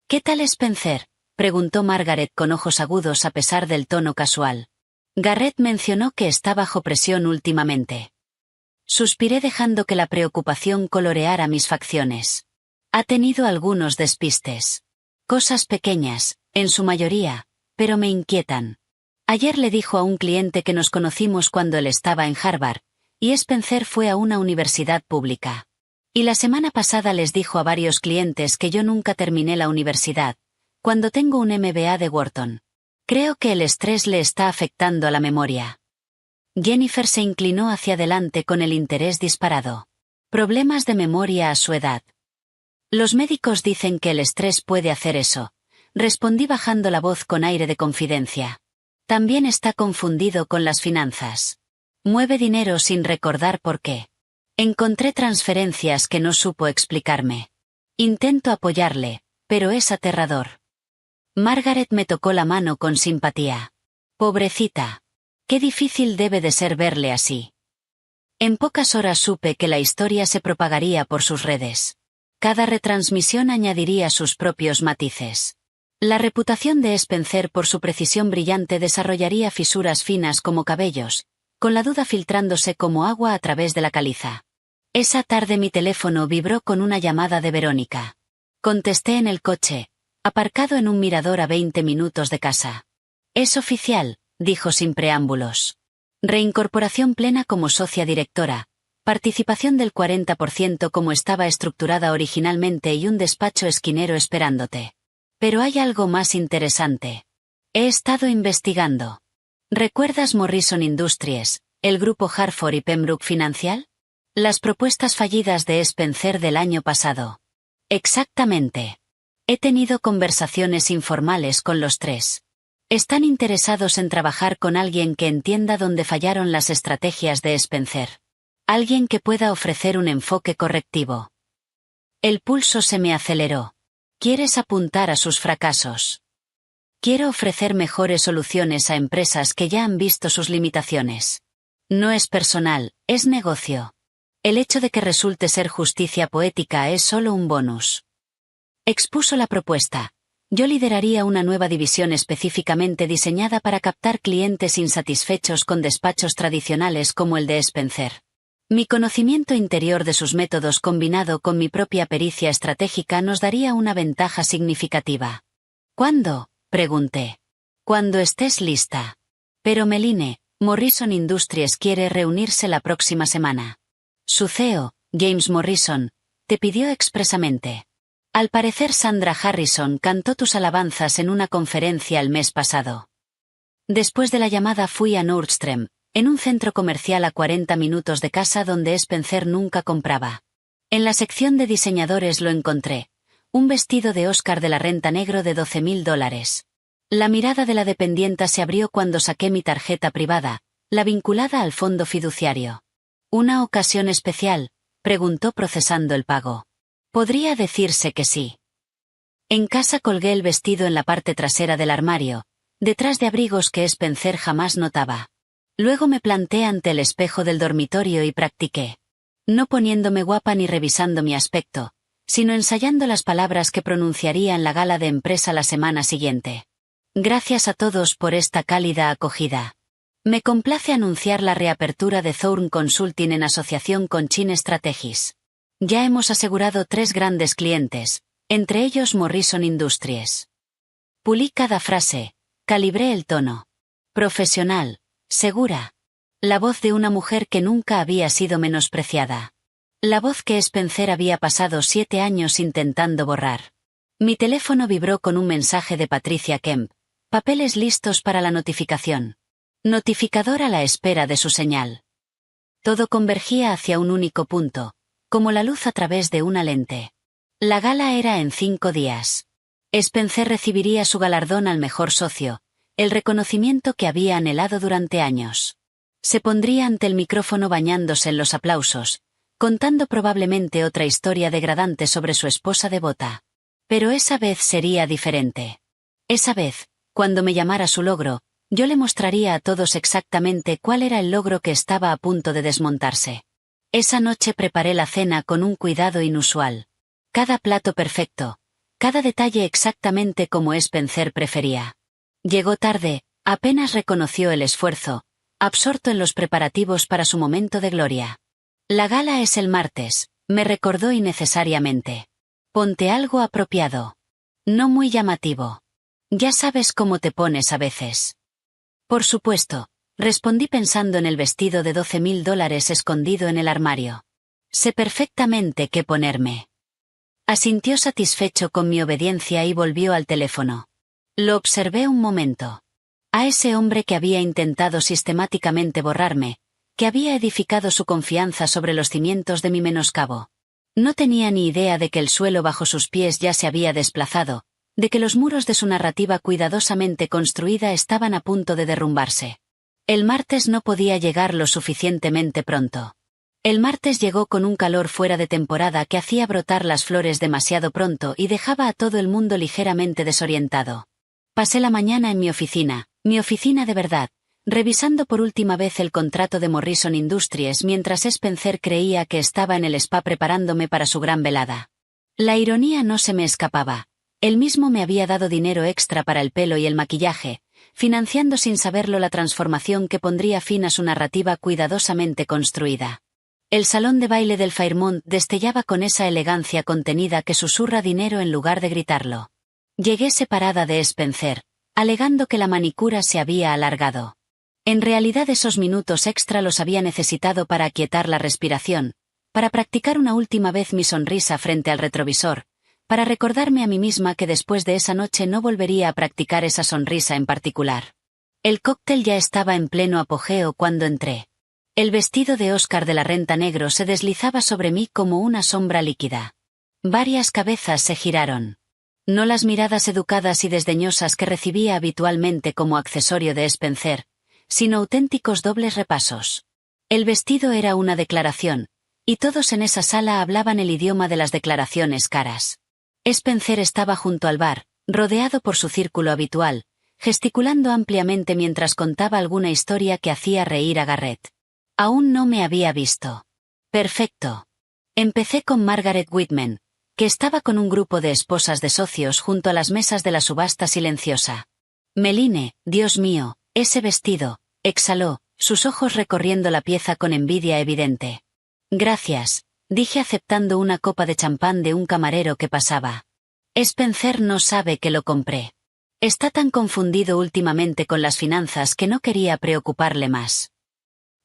«¿Qué tal Spencer?», preguntó Margaret con ojos agudos a pesar del tono casual. Garrett mencionó que está bajo presión últimamente. Suspiré dejando que la preocupación coloreara mis facciones. Ha tenido algunos despistes. Cosas pequeñas, en su mayoría, pero me inquietan. Ayer le dijo a un cliente que nos conocimos cuando él estaba en Harvard, y Spencer fue a una universidad pública. Y la semana pasada les dijo a varios clientes que yo nunca terminé la universidad, cuando tengo un MBA de Wharton. Creo que el estrés le está afectando a la memoria. Jennifer se inclinó hacia adelante con el interés disparado. Problemas de memoria a su edad. Los médicos dicen que el estrés puede hacer eso, respondí bajando la voz con aire de confidencia. También está confundido con las finanzas. Mueve dinero sin recordar por qué. Encontré transferencias que no supo explicarme. Intento apoyarle, pero es aterrador. Margaret me tocó la mano con simpatía. Pobrecita. Qué difícil debe de ser verle así. En pocas horas supe que la historia se propagaría por sus redes. Cada retransmisión añadiría sus propios matices. La reputación de Spencer por su precisión brillante desarrollaría fisuras finas como cabellos, con la duda filtrándose como agua a través de la caliza. Esa tarde mi teléfono vibró con una llamada de Verónica. Contesté en el coche, aparcado en un mirador a 20 minutos de casa. «Es oficial», dijo sin preámbulos. «Reincorporación plena como socia directora. participación del 40% como estaba estructurada originalmente y un despacho esquinero esperándote. Pero hay algo más interesante. He estado investigando. ¿Recuerdas Morrison Industries, el grupo Hartford y Pembroke Financial? Las propuestas fallidas de Spencer del año pasado. Exactamente. He tenido conversaciones informales con los tres. Están interesados en trabajar con alguien que entienda dónde fallaron las estrategias de Spencer. Alguien que pueda ofrecer un enfoque correctivo. El pulso se me aceleró. ¿Quieres apuntar a sus fracasos? Quiero ofrecer mejores soluciones a empresas que ya han visto sus limitaciones. No es personal, es negocio. El hecho de que resulte ser justicia poética es solo un bonus. Expuso la propuesta. Yo lideraría una nueva división específicamente diseñada para captar clientes insatisfechos con despachos tradicionales como el de Spencer. Mi conocimiento interior de sus métodos combinado con mi propia pericia estratégica nos daría una ventaja significativa. ¿Cuándo?, pregunté. Cuando estés lista. Pero Meline, Morrison Industries quiere reunirse la próxima semana. Su CEO, James Morrison, te pidió expresamente. Al parecer Sandra Harrison cantó tus alabanzas en una conferencia el mes pasado. Después de la llamada fui a Nordstrom, en un centro comercial a 40 minutos de casa donde Spencer nunca compraba. En la sección de diseñadores lo encontré. Un vestido de Oscar de la Renta negro de $12,000. La mirada de la dependienta se abrió cuando saqué mi tarjeta privada, la vinculada al fondo fiduciario. ¿Una ocasión especial?, preguntó procesando el pago. Podría decirse que sí. En casa colgué el vestido en la parte trasera del armario, detrás de abrigos que Spencer jamás notaba. Luego me planté ante el espejo del dormitorio y practiqué. No poniéndome guapa ni revisando mi aspecto, sino ensayando las palabras que pronunciaría en la gala de empresa la semana siguiente. Gracias a todos por esta cálida acogida. Me complace anunciar la reapertura de Thorne Consulting en asociación con Chin Strategies. Ya hemos asegurado 3 grandes clientes, entre ellos Morrison Industries. Pulí cada frase, calibré el tono. Profesional, segura. La voz de una mujer que nunca había sido menospreciada. La voz que Spencer había pasado 7 años intentando borrar. Mi teléfono vibró con un mensaje de Patricia Kemp. Papeles listos para la notificación. Notificador a la espera de su señal. Todo convergía hacia un único punto, como la luz a través de una lente. La gala era en 5 días. Spencer recibiría su galardón al mejor socio, el reconocimiento que había anhelado durante años. Se pondría ante el micrófono bañándose en los aplausos, contando probablemente otra historia degradante sobre su esposa devota. Pero esa vez sería diferente. Esa vez, cuando me llamara su logro, yo le mostraría a todos exactamente cuál era el logro que estaba a punto de desmontarse. Esa noche preparé la cena con un cuidado inusual. Cada plato perfecto, cada detalle exactamente como Spencer prefería. Llegó tarde, apenas reconoció el esfuerzo, absorto en los preparativos para su momento de gloria. La gala es el martes, me recordó innecesariamente. Ponte algo apropiado. No muy llamativo. Ya sabes cómo te pones a veces. Por supuesto, respondí pensando en el vestido de $12,000 escondido en el armario. Sé perfectamente qué ponerme. Asintió satisfecho con mi obediencia y volvió al teléfono. Lo observé un momento. A ese hombre que había intentado sistemáticamente borrarme, que había edificado su confianza sobre los cimientos de mi menoscabo. No tenía ni idea de que el suelo bajo sus pies ya se había desplazado, de que los muros de su narrativa cuidadosamente construida estaban a punto de derrumbarse. El martes no podía llegar lo suficientemente pronto. El martes llegó con un calor fuera de temporada que hacía brotar las flores demasiado pronto y dejaba a todo el mundo ligeramente desorientado. Pasé la mañana en mi oficina de verdad, revisando por última vez el contrato de Morrison Industries mientras Spencer creía que estaba en el spa preparándome para su gran velada. La ironía no se me escapaba. Él mismo me había dado dinero extra para el pelo y el maquillaje, financiando sin saberlo la transformación que pondría fin a su narrativa cuidadosamente construida. El salón de baile del Fairmont destellaba con esa elegancia contenida que susurra dinero en lugar de gritarlo. Llegué separada de Spencer, alegando que la manicura se había alargado. En realidad esos minutos extra los había necesitado para aquietar la respiración, para practicar una última vez mi sonrisa frente al retrovisor, para recordarme a mí misma que después de esa noche no volvería a practicar esa sonrisa en particular. El cóctel ya estaba en pleno apogeo cuando entré. El vestido de Oscar de la Renta negro se deslizaba sobre mí como una sombra líquida. Varias cabezas se giraron. No las miradas educadas y desdeñosas que recibía habitualmente como accesorio de Spencer, sino auténticos dobles repasos. El vestido era una declaración, y todos en esa sala hablaban el idioma de las declaraciones caras. Spencer estaba junto al bar, rodeado por su círculo habitual, gesticulando ampliamente mientras contaba alguna historia que hacía reír a Garrett. Aún no me había visto. Perfecto. Empecé con Margaret Whitman, que estaba con un grupo de esposas de socios junto a las mesas de la subasta silenciosa. Meline, Dios mío, ese vestido, exhaló, sus ojos recorriendo la pieza con envidia evidente. Gracias, dije aceptando una copa de champán de un camarero que pasaba. Spencer no sabe que lo compré. Está tan confundido últimamente con las finanzas que no quería preocuparle más.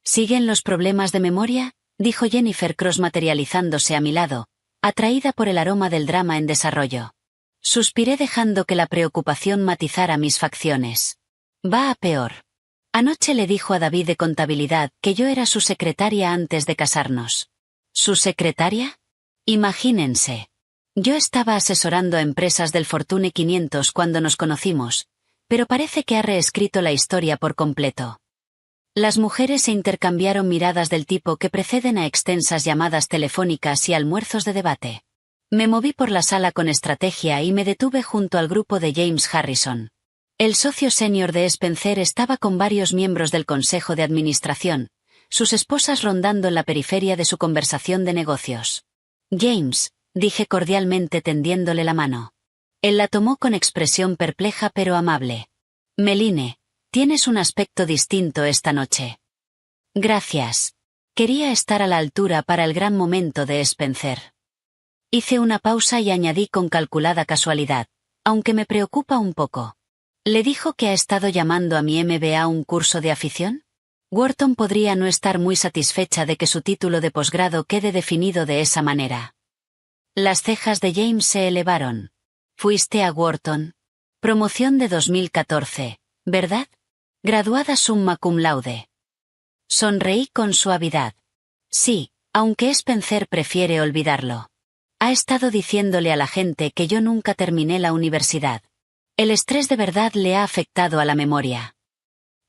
¿Siguen los problemas de memoria?, dijo Jennifer Cross materializándose a mi lado, atraída por el aroma del drama en desarrollo. Suspiré dejando que la preocupación matizara mis facciones. Va a peor. Anoche le dijo a David de contabilidad que yo era su secretaria antes de casarnos. ¿Su secretaria? Imagínense. Yo estaba asesorando a empresas del Fortune 500 cuando nos conocimos, pero parece que ha reescrito la historia por completo. Las mujeres se intercambiaron miradas del tipo que preceden a extensas llamadas telefónicas y almuerzos de debate. Me moví por la sala con estrategia y me detuve junto al grupo de James Harrison. El socio senior de Spencer estaba con varios miembros del consejo de administración, sus esposas rondando en la periferia de su conversación de negocios. James, dije cordialmente tendiéndole la mano. Él la tomó con expresión perpleja pero amable. Meline, tienes un aspecto distinto esta noche. Gracias. Quería estar a la altura para el gran momento de Spencer. Hice una pausa y añadí con calculada casualidad, aunque me preocupa un poco. ¿Le dijo que ha estado llamando a mi MBA un curso de afición? Wharton podría no estar muy satisfecha de que su título de posgrado quede definido de esa manera. Las cejas de James se elevaron. ¿Fuiste a Wharton? Promoción de 2014, ¿verdad? Graduada summa cum laude. Sonreí con suavidad. Sí, aunque Spencer prefiere olvidarlo. Ha estado diciéndole a la gente que yo nunca terminé la universidad. El estrés de verdad le ha afectado a la memoria.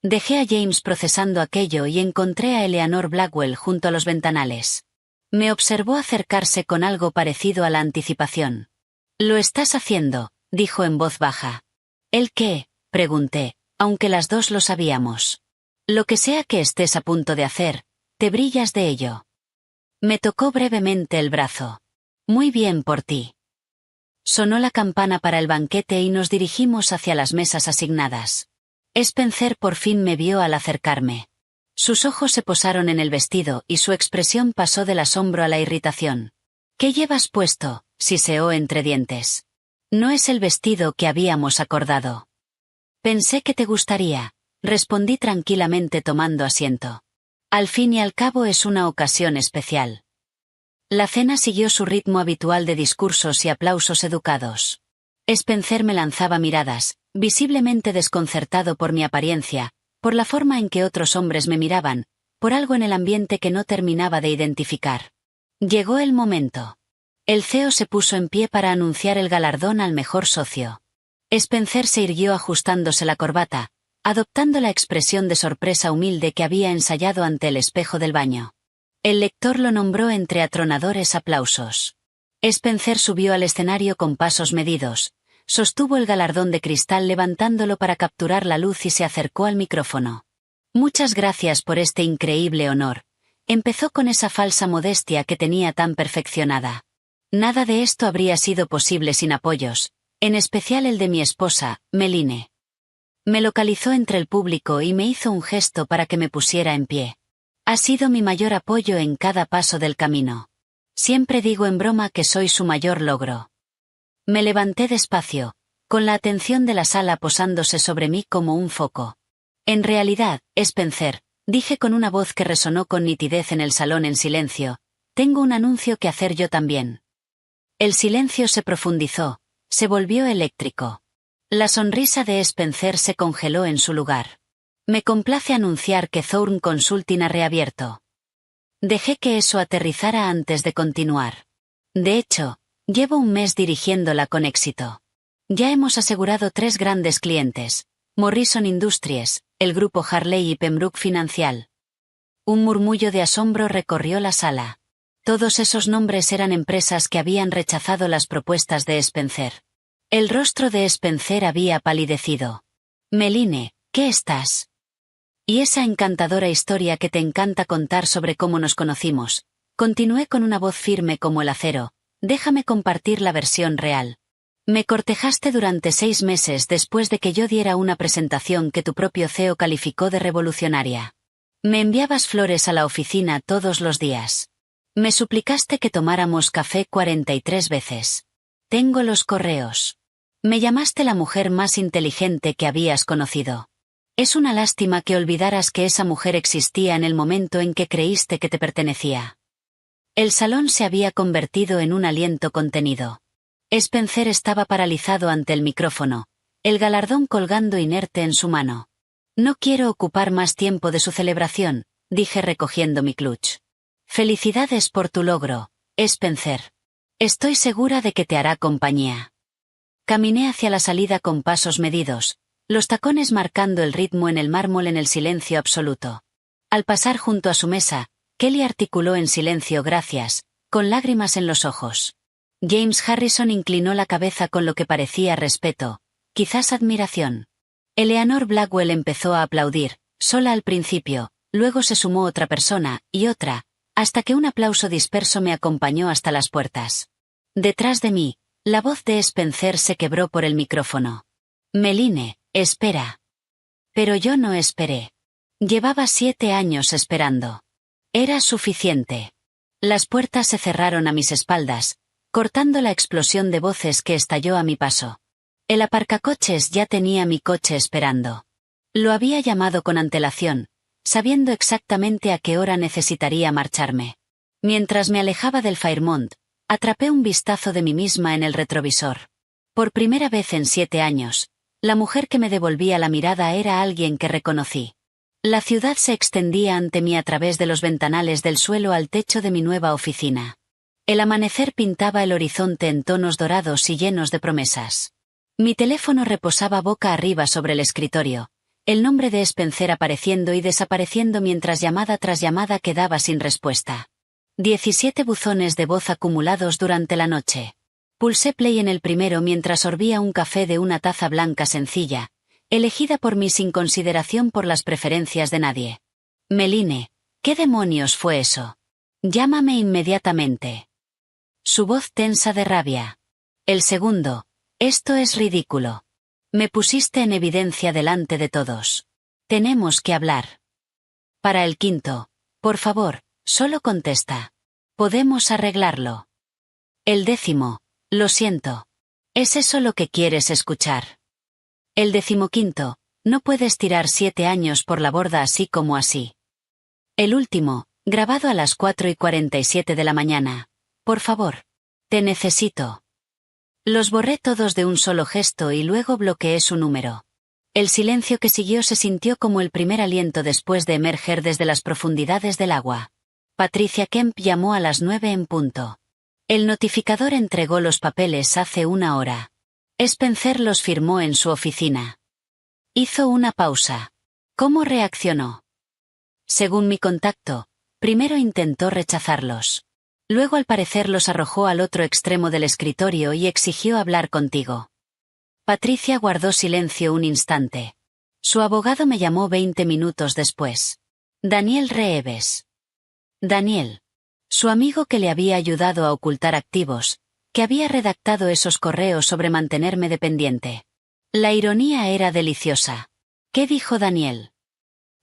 Dejé a James procesando aquello y encontré a Eleanor Blackwell junto a los ventanales. Me observó acercarse con algo parecido a la anticipación. «Lo estás haciendo», dijo en voz baja. «¿El qué?», pregunté, aunque las dos lo sabíamos. «Lo que sea que estés a punto de hacer, te brillas de ello». Me tocó brevemente el brazo. «Muy bien por ti». Sonó la campana para el banquete y nos dirigimos hacia las mesas asignadas. Spencer por fin me vio al acercarme. Sus ojos se posaron en el vestido y su expresión pasó del asombro a la irritación. «¿Qué llevas puesto?», siseó entre dientes. «No es el vestido que habíamos acordado». «Pensé que te gustaría», respondí tranquilamente tomando asiento. «Al fin y al cabo es una ocasión especial». La cena siguió su ritmo habitual de discursos y aplausos educados. Spencer me lanzaba miradas, visiblemente desconcertado por mi apariencia, por la forma en que otros hombres me miraban, por algo en el ambiente que no terminaba de identificar. Llegó el momento. El CEO se puso en pie para anunciar el galardón al mejor socio. Spencer se irguió ajustándose la corbata, adoptando la expresión de sorpresa humilde que había ensayado ante el espejo del baño. El lector lo nombró entre atronadores aplausos. Spencer subió al escenario con pasos medidos, sostuvo el galardón de cristal levantándolo para capturar la luz y se acercó al micrófono. «Muchas gracias por este increíble honor», empezó con esa falsa modestia que tenía tan perfeccionada. Nada de esto habría sido posible sin apoyos, en especial el de mi esposa, Meline. Me localizó entre el público y me hizo un gesto para que me pusiera en pie. Ha sido mi mayor apoyo en cada paso del camino. Siempre digo en broma que soy su mayor logro. Me levanté despacio, con la atención de la sala posándose sobre mí como un foco. En realidad, Spencer, dije con una voz que resonó con nitidez en el salón en silencio, tengo un anuncio que hacer yo también. El silencio se profundizó, se volvió eléctrico. La sonrisa de Spencer se congeló en su lugar. Me complace anunciar que Thorn Consulting ha reabierto. Dejé que eso aterrizara antes de continuar. De hecho, llevo un mes dirigiéndola con éxito. Ya hemos asegurado 3 grandes clientes: Morrison Industries, el grupo Harley y Pembroke Financial. Un murmullo de asombro recorrió la sala. Todos esos nombres eran empresas que habían rechazado las propuestas de Spencer. El rostro de Spencer había palidecido. Meline, ¿qué estás? Y esa encantadora historia que te encanta contar sobre cómo nos conocimos. Continué con una voz firme como el acero. Déjame compartir la versión real. Me cortejaste durante 6 meses después de que yo diera una presentación que tu propio CEO calificó de revolucionaria. Me enviabas flores a la oficina todos los días. Me suplicaste que tomáramos café 43 veces. Tengo los correos. Me llamaste la mujer más inteligente que habías conocido. Es una lástima que olvidaras que esa mujer existía en el momento en que creíste que te pertenecía. El salón se había convertido en un aliento contenido. Spencer estaba paralizado ante el micrófono, el galardón colgando inerte en su mano. No quiero ocupar más tiempo de su celebración, dije recogiendo mi clutch. Felicidades por tu logro, Spencer. Estoy segura de que te hará compañía. Caminé hacia la salida con pasos medidos, los tacones marcando el ritmo en el mármol en el silencio absoluto. Al pasar junto a su mesa, Kelly articuló en silencio gracias, con lágrimas en los ojos. James Harrison inclinó la cabeza con lo que parecía respeto, quizás admiración. Eleanor Blackwell empezó a aplaudir, sola al principio, luego se sumó otra persona, y otra, hasta que un aplauso disperso me acompañó hasta las puertas. Detrás de mí, la voz de Spencer se quebró por el micrófono. Meline, espera. Pero yo no esperé. Llevaba 7 años esperando. Era suficiente. Las puertas se cerraron a mis espaldas, cortando la explosión de voces que estalló a mi paso. El aparcacoches ya tenía mi coche esperando. Lo había llamado con antelación, sabiendo exactamente a qué hora necesitaría marcharme. Mientras me alejaba del Fairmont, atrapé un vistazo de mí misma en el retrovisor. Por primera vez en 7 años, la mujer que me devolvía la mirada era alguien que reconocí. La ciudad se extendía ante mí a través de los ventanales del suelo al techo de mi nueva oficina. El amanecer pintaba el horizonte en tonos dorados y llenos de promesas. Mi teléfono reposaba boca arriba sobre el escritorio, el nombre de Spencer apareciendo y desapareciendo mientras llamada tras llamada quedaba sin respuesta. 17 buzones de voz acumulados durante la noche. Pulsé play en el primero mientras sorbía un café de una taza blanca sencilla, elegida por mí sin consideración por las preferencias de nadie. Meline, ¿qué demonios fue eso? Llámame inmediatamente. Su voz tensa de rabia. El segundo, esto es ridículo. Me pusiste en evidencia delante de todos. Tenemos que hablar. Para el quinto, por favor, solo contesta. Podemos arreglarlo. El décimo, lo siento. ¿Es eso lo que quieres escuchar? El 15, no puedes tirar 7 años por la borda así como así. El último, grabado a las 4:47 de la mañana. Por favor. Te necesito. Los borré todos de un solo gesto y luego bloqueé su número. El silencio que siguió se sintió como el primer aliento después de emerger desde las profundidades del agua. Patricia Kemp llamó a las 9 en punto. El notificador entregó los papeles hace 1 hora. Spencer los firmó en su oficina. Hizo una pausa. ¿Cómo reaccionó? Según mi contacto, primero intentó rechazarlos. Luego al parecer los arrojó al otro extremo del escritorio y exigió hablar contigo. Patricia guardó silencio un instante. Su abogado me llamó 20 minutos después. Daniel Reeves. Daniel. Su amigo que le había ayudado a ocultar activos, que había redactado esos correos sobre mantenerme dependiente. La ironía era deliciosa. ¿Qué dijo Daniel?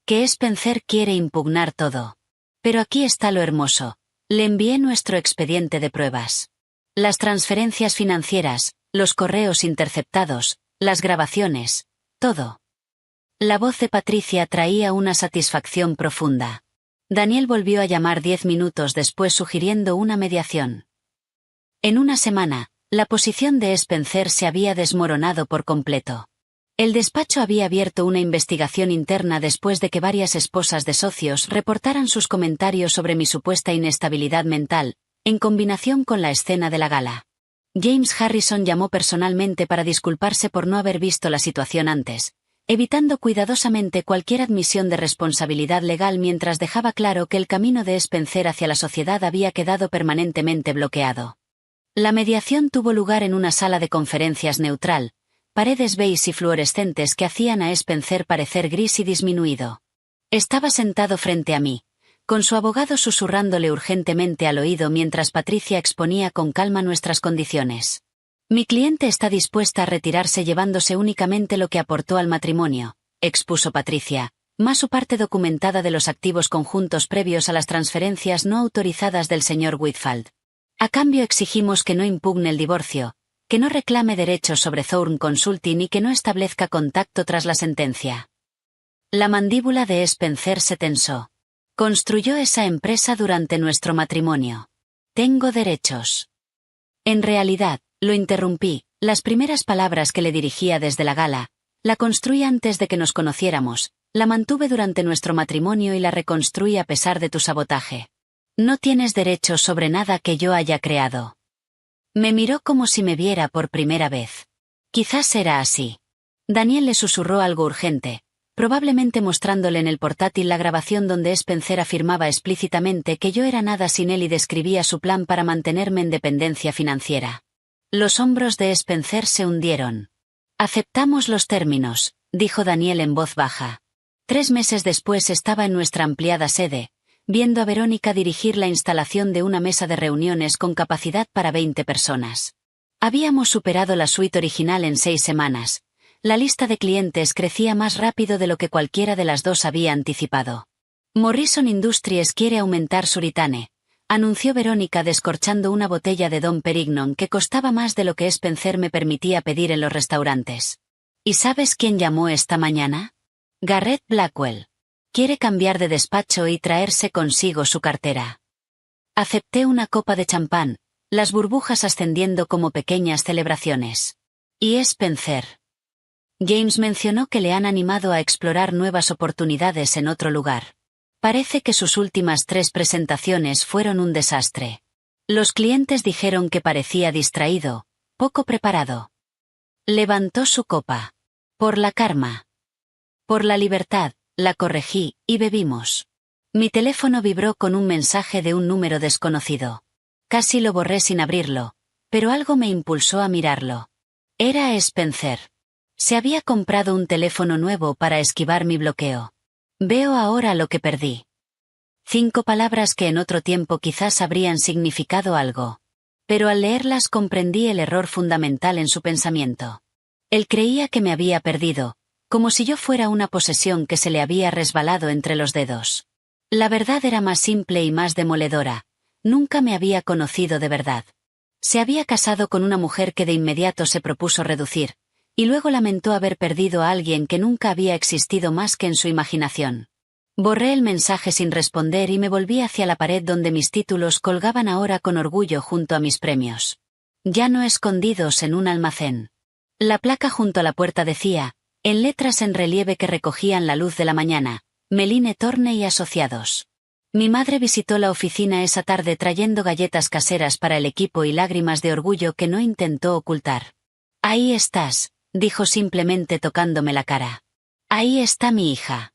Que Spencer quiere impugnar todo. Pero aquí está lo hermoso. Le envié nuestro expediente de pruebas. Las transferencias financieras, los correos interceptados, las grabaciones, todo. La voz de Patricia traía una satisfacción profunda. Daniel volvió a llamar 10 minutos después sugiriendo una mediación. En una semana, la posición de Spencer se había desmoronado por completo. El despacho había abierto una investigación interna después de que varias esposas de socios reportaran sus comentarios sobre mi supuesta inestabilidad mental, en combinación con la escena de la gala. James Harrison llamó personalmente para disculparse por no haber visto la situación antes, evitando cuidadosamente cualquier admisión de responsabilidad legal mientras dejaba claro que el camino de Spencer hacia la sociedad había quedado permanentemente bloqueado. La mediación tuvo lugar en una sala de conferencias neutral, paredes beige y fluorescentes que hacían a Spencer parecer gris y disminuido. Estaba sentado frente a mí, con su abogado susurrándole urgentemente al oído mientras Patricia exponía con calma nuestras condiciones. Mi cliente está dispuesta a retirarse llevándose únicamente lo que aportó al matrimonio, expuso Patricia, más su parte documentada de los activos conjuntos previos a las transferencias no autorizadas del señor Whitfield. A cambio exigimos que no impugne el divorcio, que no reclame derechos sobre Thorne Consulting y que no establezca contacto tras la sentencia. La mandíbula de Spencer se tensó. Construyó esa empresa durante nuestro matrimonio. Tengo derechos. En realidad, lo interrumpí, las primeras palabras que le dirigía desde la gala, la construí antes de que nos conociéramos, la mantuve durante nuestro matrimonio y la reconstruí a pesar de tu sabotaje. No tienes derechos sobre nada que yo haya creado. Me miró como si me viera por primera vez. Quizás era así. Daniel le susurró algo urgente, probablemente mostrándole en el portátil la grabación donde Spencer afirmaba explícitamente que yo era nada sin él y describía su plan para mantenerme en dependencia financiera. Los hombros de Spencer se hundieron. Aceptamos los términos, dijo Daniel en voz baja. 3 meses después estaba en nuestra ampliada sede, viendo a Verónica dirigir la instalación de una mesa de reuniones con capacidad para 20 personas. Habíamos superado la suite original en 6 semanas. La lista de clientes crecía más rápido de lo que cualquiera de las dos había anticipado. Morrison Industries quiere aumentar su return, anunció Verónica descorchando una botella de Dom Perignon que costaba más de lo que Spencer me permitía pedir en los restaurantes. ¿Y sabes quién llamó esta mañana? Garrett Blackwell. Quiere cambiar de despacho y traerse consigo su cartera. Acepté una copa de champán, las burbujas ascendiendo como pequeñas celebraciones. ¿Y Spencer? James mencionó que le han animado a explorar nuevas oportunidades en otro lugar. Parece que sus últimas 3 presentaciones fueron un desastre. Los clientes dijeron que parecía distraído, poco preparado. Levantó su copa. Por la karma. Por la libertad, la corregí, y bebimos. Mi teléfono vibró con un mensaje de un número desconocido. Casi lo borré sin abrirlo, pero algo me impulsó a mirarlo. Era Spencer. Se había comprado un teléfono nuevo para esquivar mi bloqueo. Veo ahora lo que perdí. 5 palabras que en otro tiempo quizás habrían significado algo. Pero al leerlas comprendí el error fundamental en su pensamiento. Él creía que me había perdido, como si yo fuera una posesión que se le había resbalado entre los dedos. La verdad era más simple y más demoledora. Nunca me había conocido de verdad. Se había casado con una mujer que de inmediato se propuso reducir, y luego lamentó haber perdido a alguien que nunca había existido más que en su imaginación. Borré el mensaje sin responder y me volví hacia la pared donde mis títulos colgaban ahora con orgullo junto a mis premios. Ya no escondidos en un almacén. La placa junto a la puerta decía, en letras en relieve que recogían la luz de la mañana, Meline Thorne y Asociados. Mi madre visitó la oficina esa tarde trayendo galletas caseras para el equipo y lágrimas de orgullo que no intentó ocultar. Ahí estás, dijo simplemente tocándome la cara. Ahí está mi hija.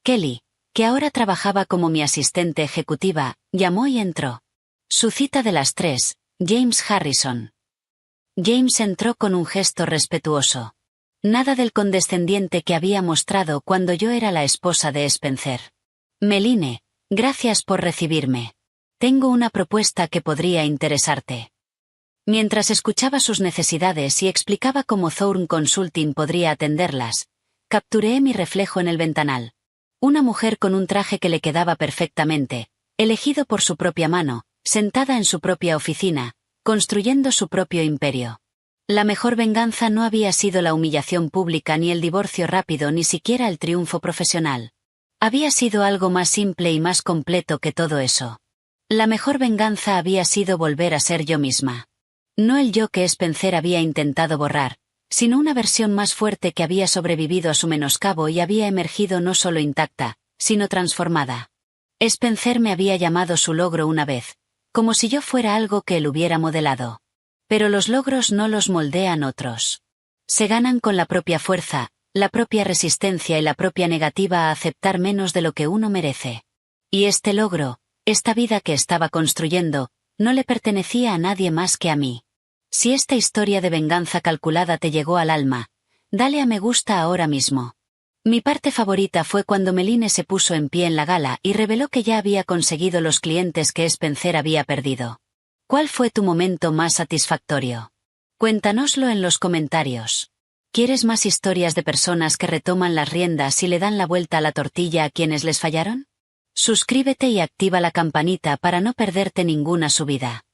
Kelly, que ahora trabajaba como mi asistente ejecutiva, llamó y entró. Su cita de las 3, James Harrison. James entró con un gesto respetuoso. Nada del condescendiente que había mostrado cuando yo era la esposa de Spencer. Meline, gracias por recibirme. Tengo una propuesta que podría interesarte. Mientras escuchaba sus necesidades y explicaba cómo Thorne Consulting podría atenderlas, capturé mi reflejo en el ventanal. Una mujer con un traje que le quedaba perfectamente, elegido por su propia mano, sentada en su propia oficina, construyendo su propio imperio. La mejor venganza no había sido la humillación pública ni el divorcio rápido ni siquiera el triunfo profesional. Había sido algo más simple y más completo que todo eso. La mejor venganza había sido volver a ser yo misma. No el yo que Spencer había intentado borrar, sino una versión más fuerte que había sobrevivido a su menoscabo y había emergido no solo intacta, sino transformada. Spencer me había llamado su logro una vez, como si yo fuera algo que él hubiera modelado. Pero los logros no los moldean otros. Se ganan con la propia fuerza, la propia resistencia y la propia negativa a aceptar menos de lo que uno merece. Y este logro, esta vida que estaba construyendo, no le pertenecía a nadie más que a mí. Si esta historia de venganza calculada te llegó al alma, dale a me gusta ahora mismo. Mi parte favorita fue cuando Meline se puso en pie en la gala y reveló que ya había conseguido los clientes que Spencer había perdido. ¿Cuál fue tu momento más satisfactorio? Cuéntanoslo en los comentarios. ¿Quieres más historias de personas que retoman las riendas y le dan la vuelta a la tortilla a quienes les fallaron? Suscríbete y activa la campanita para no perderte ninguna subida.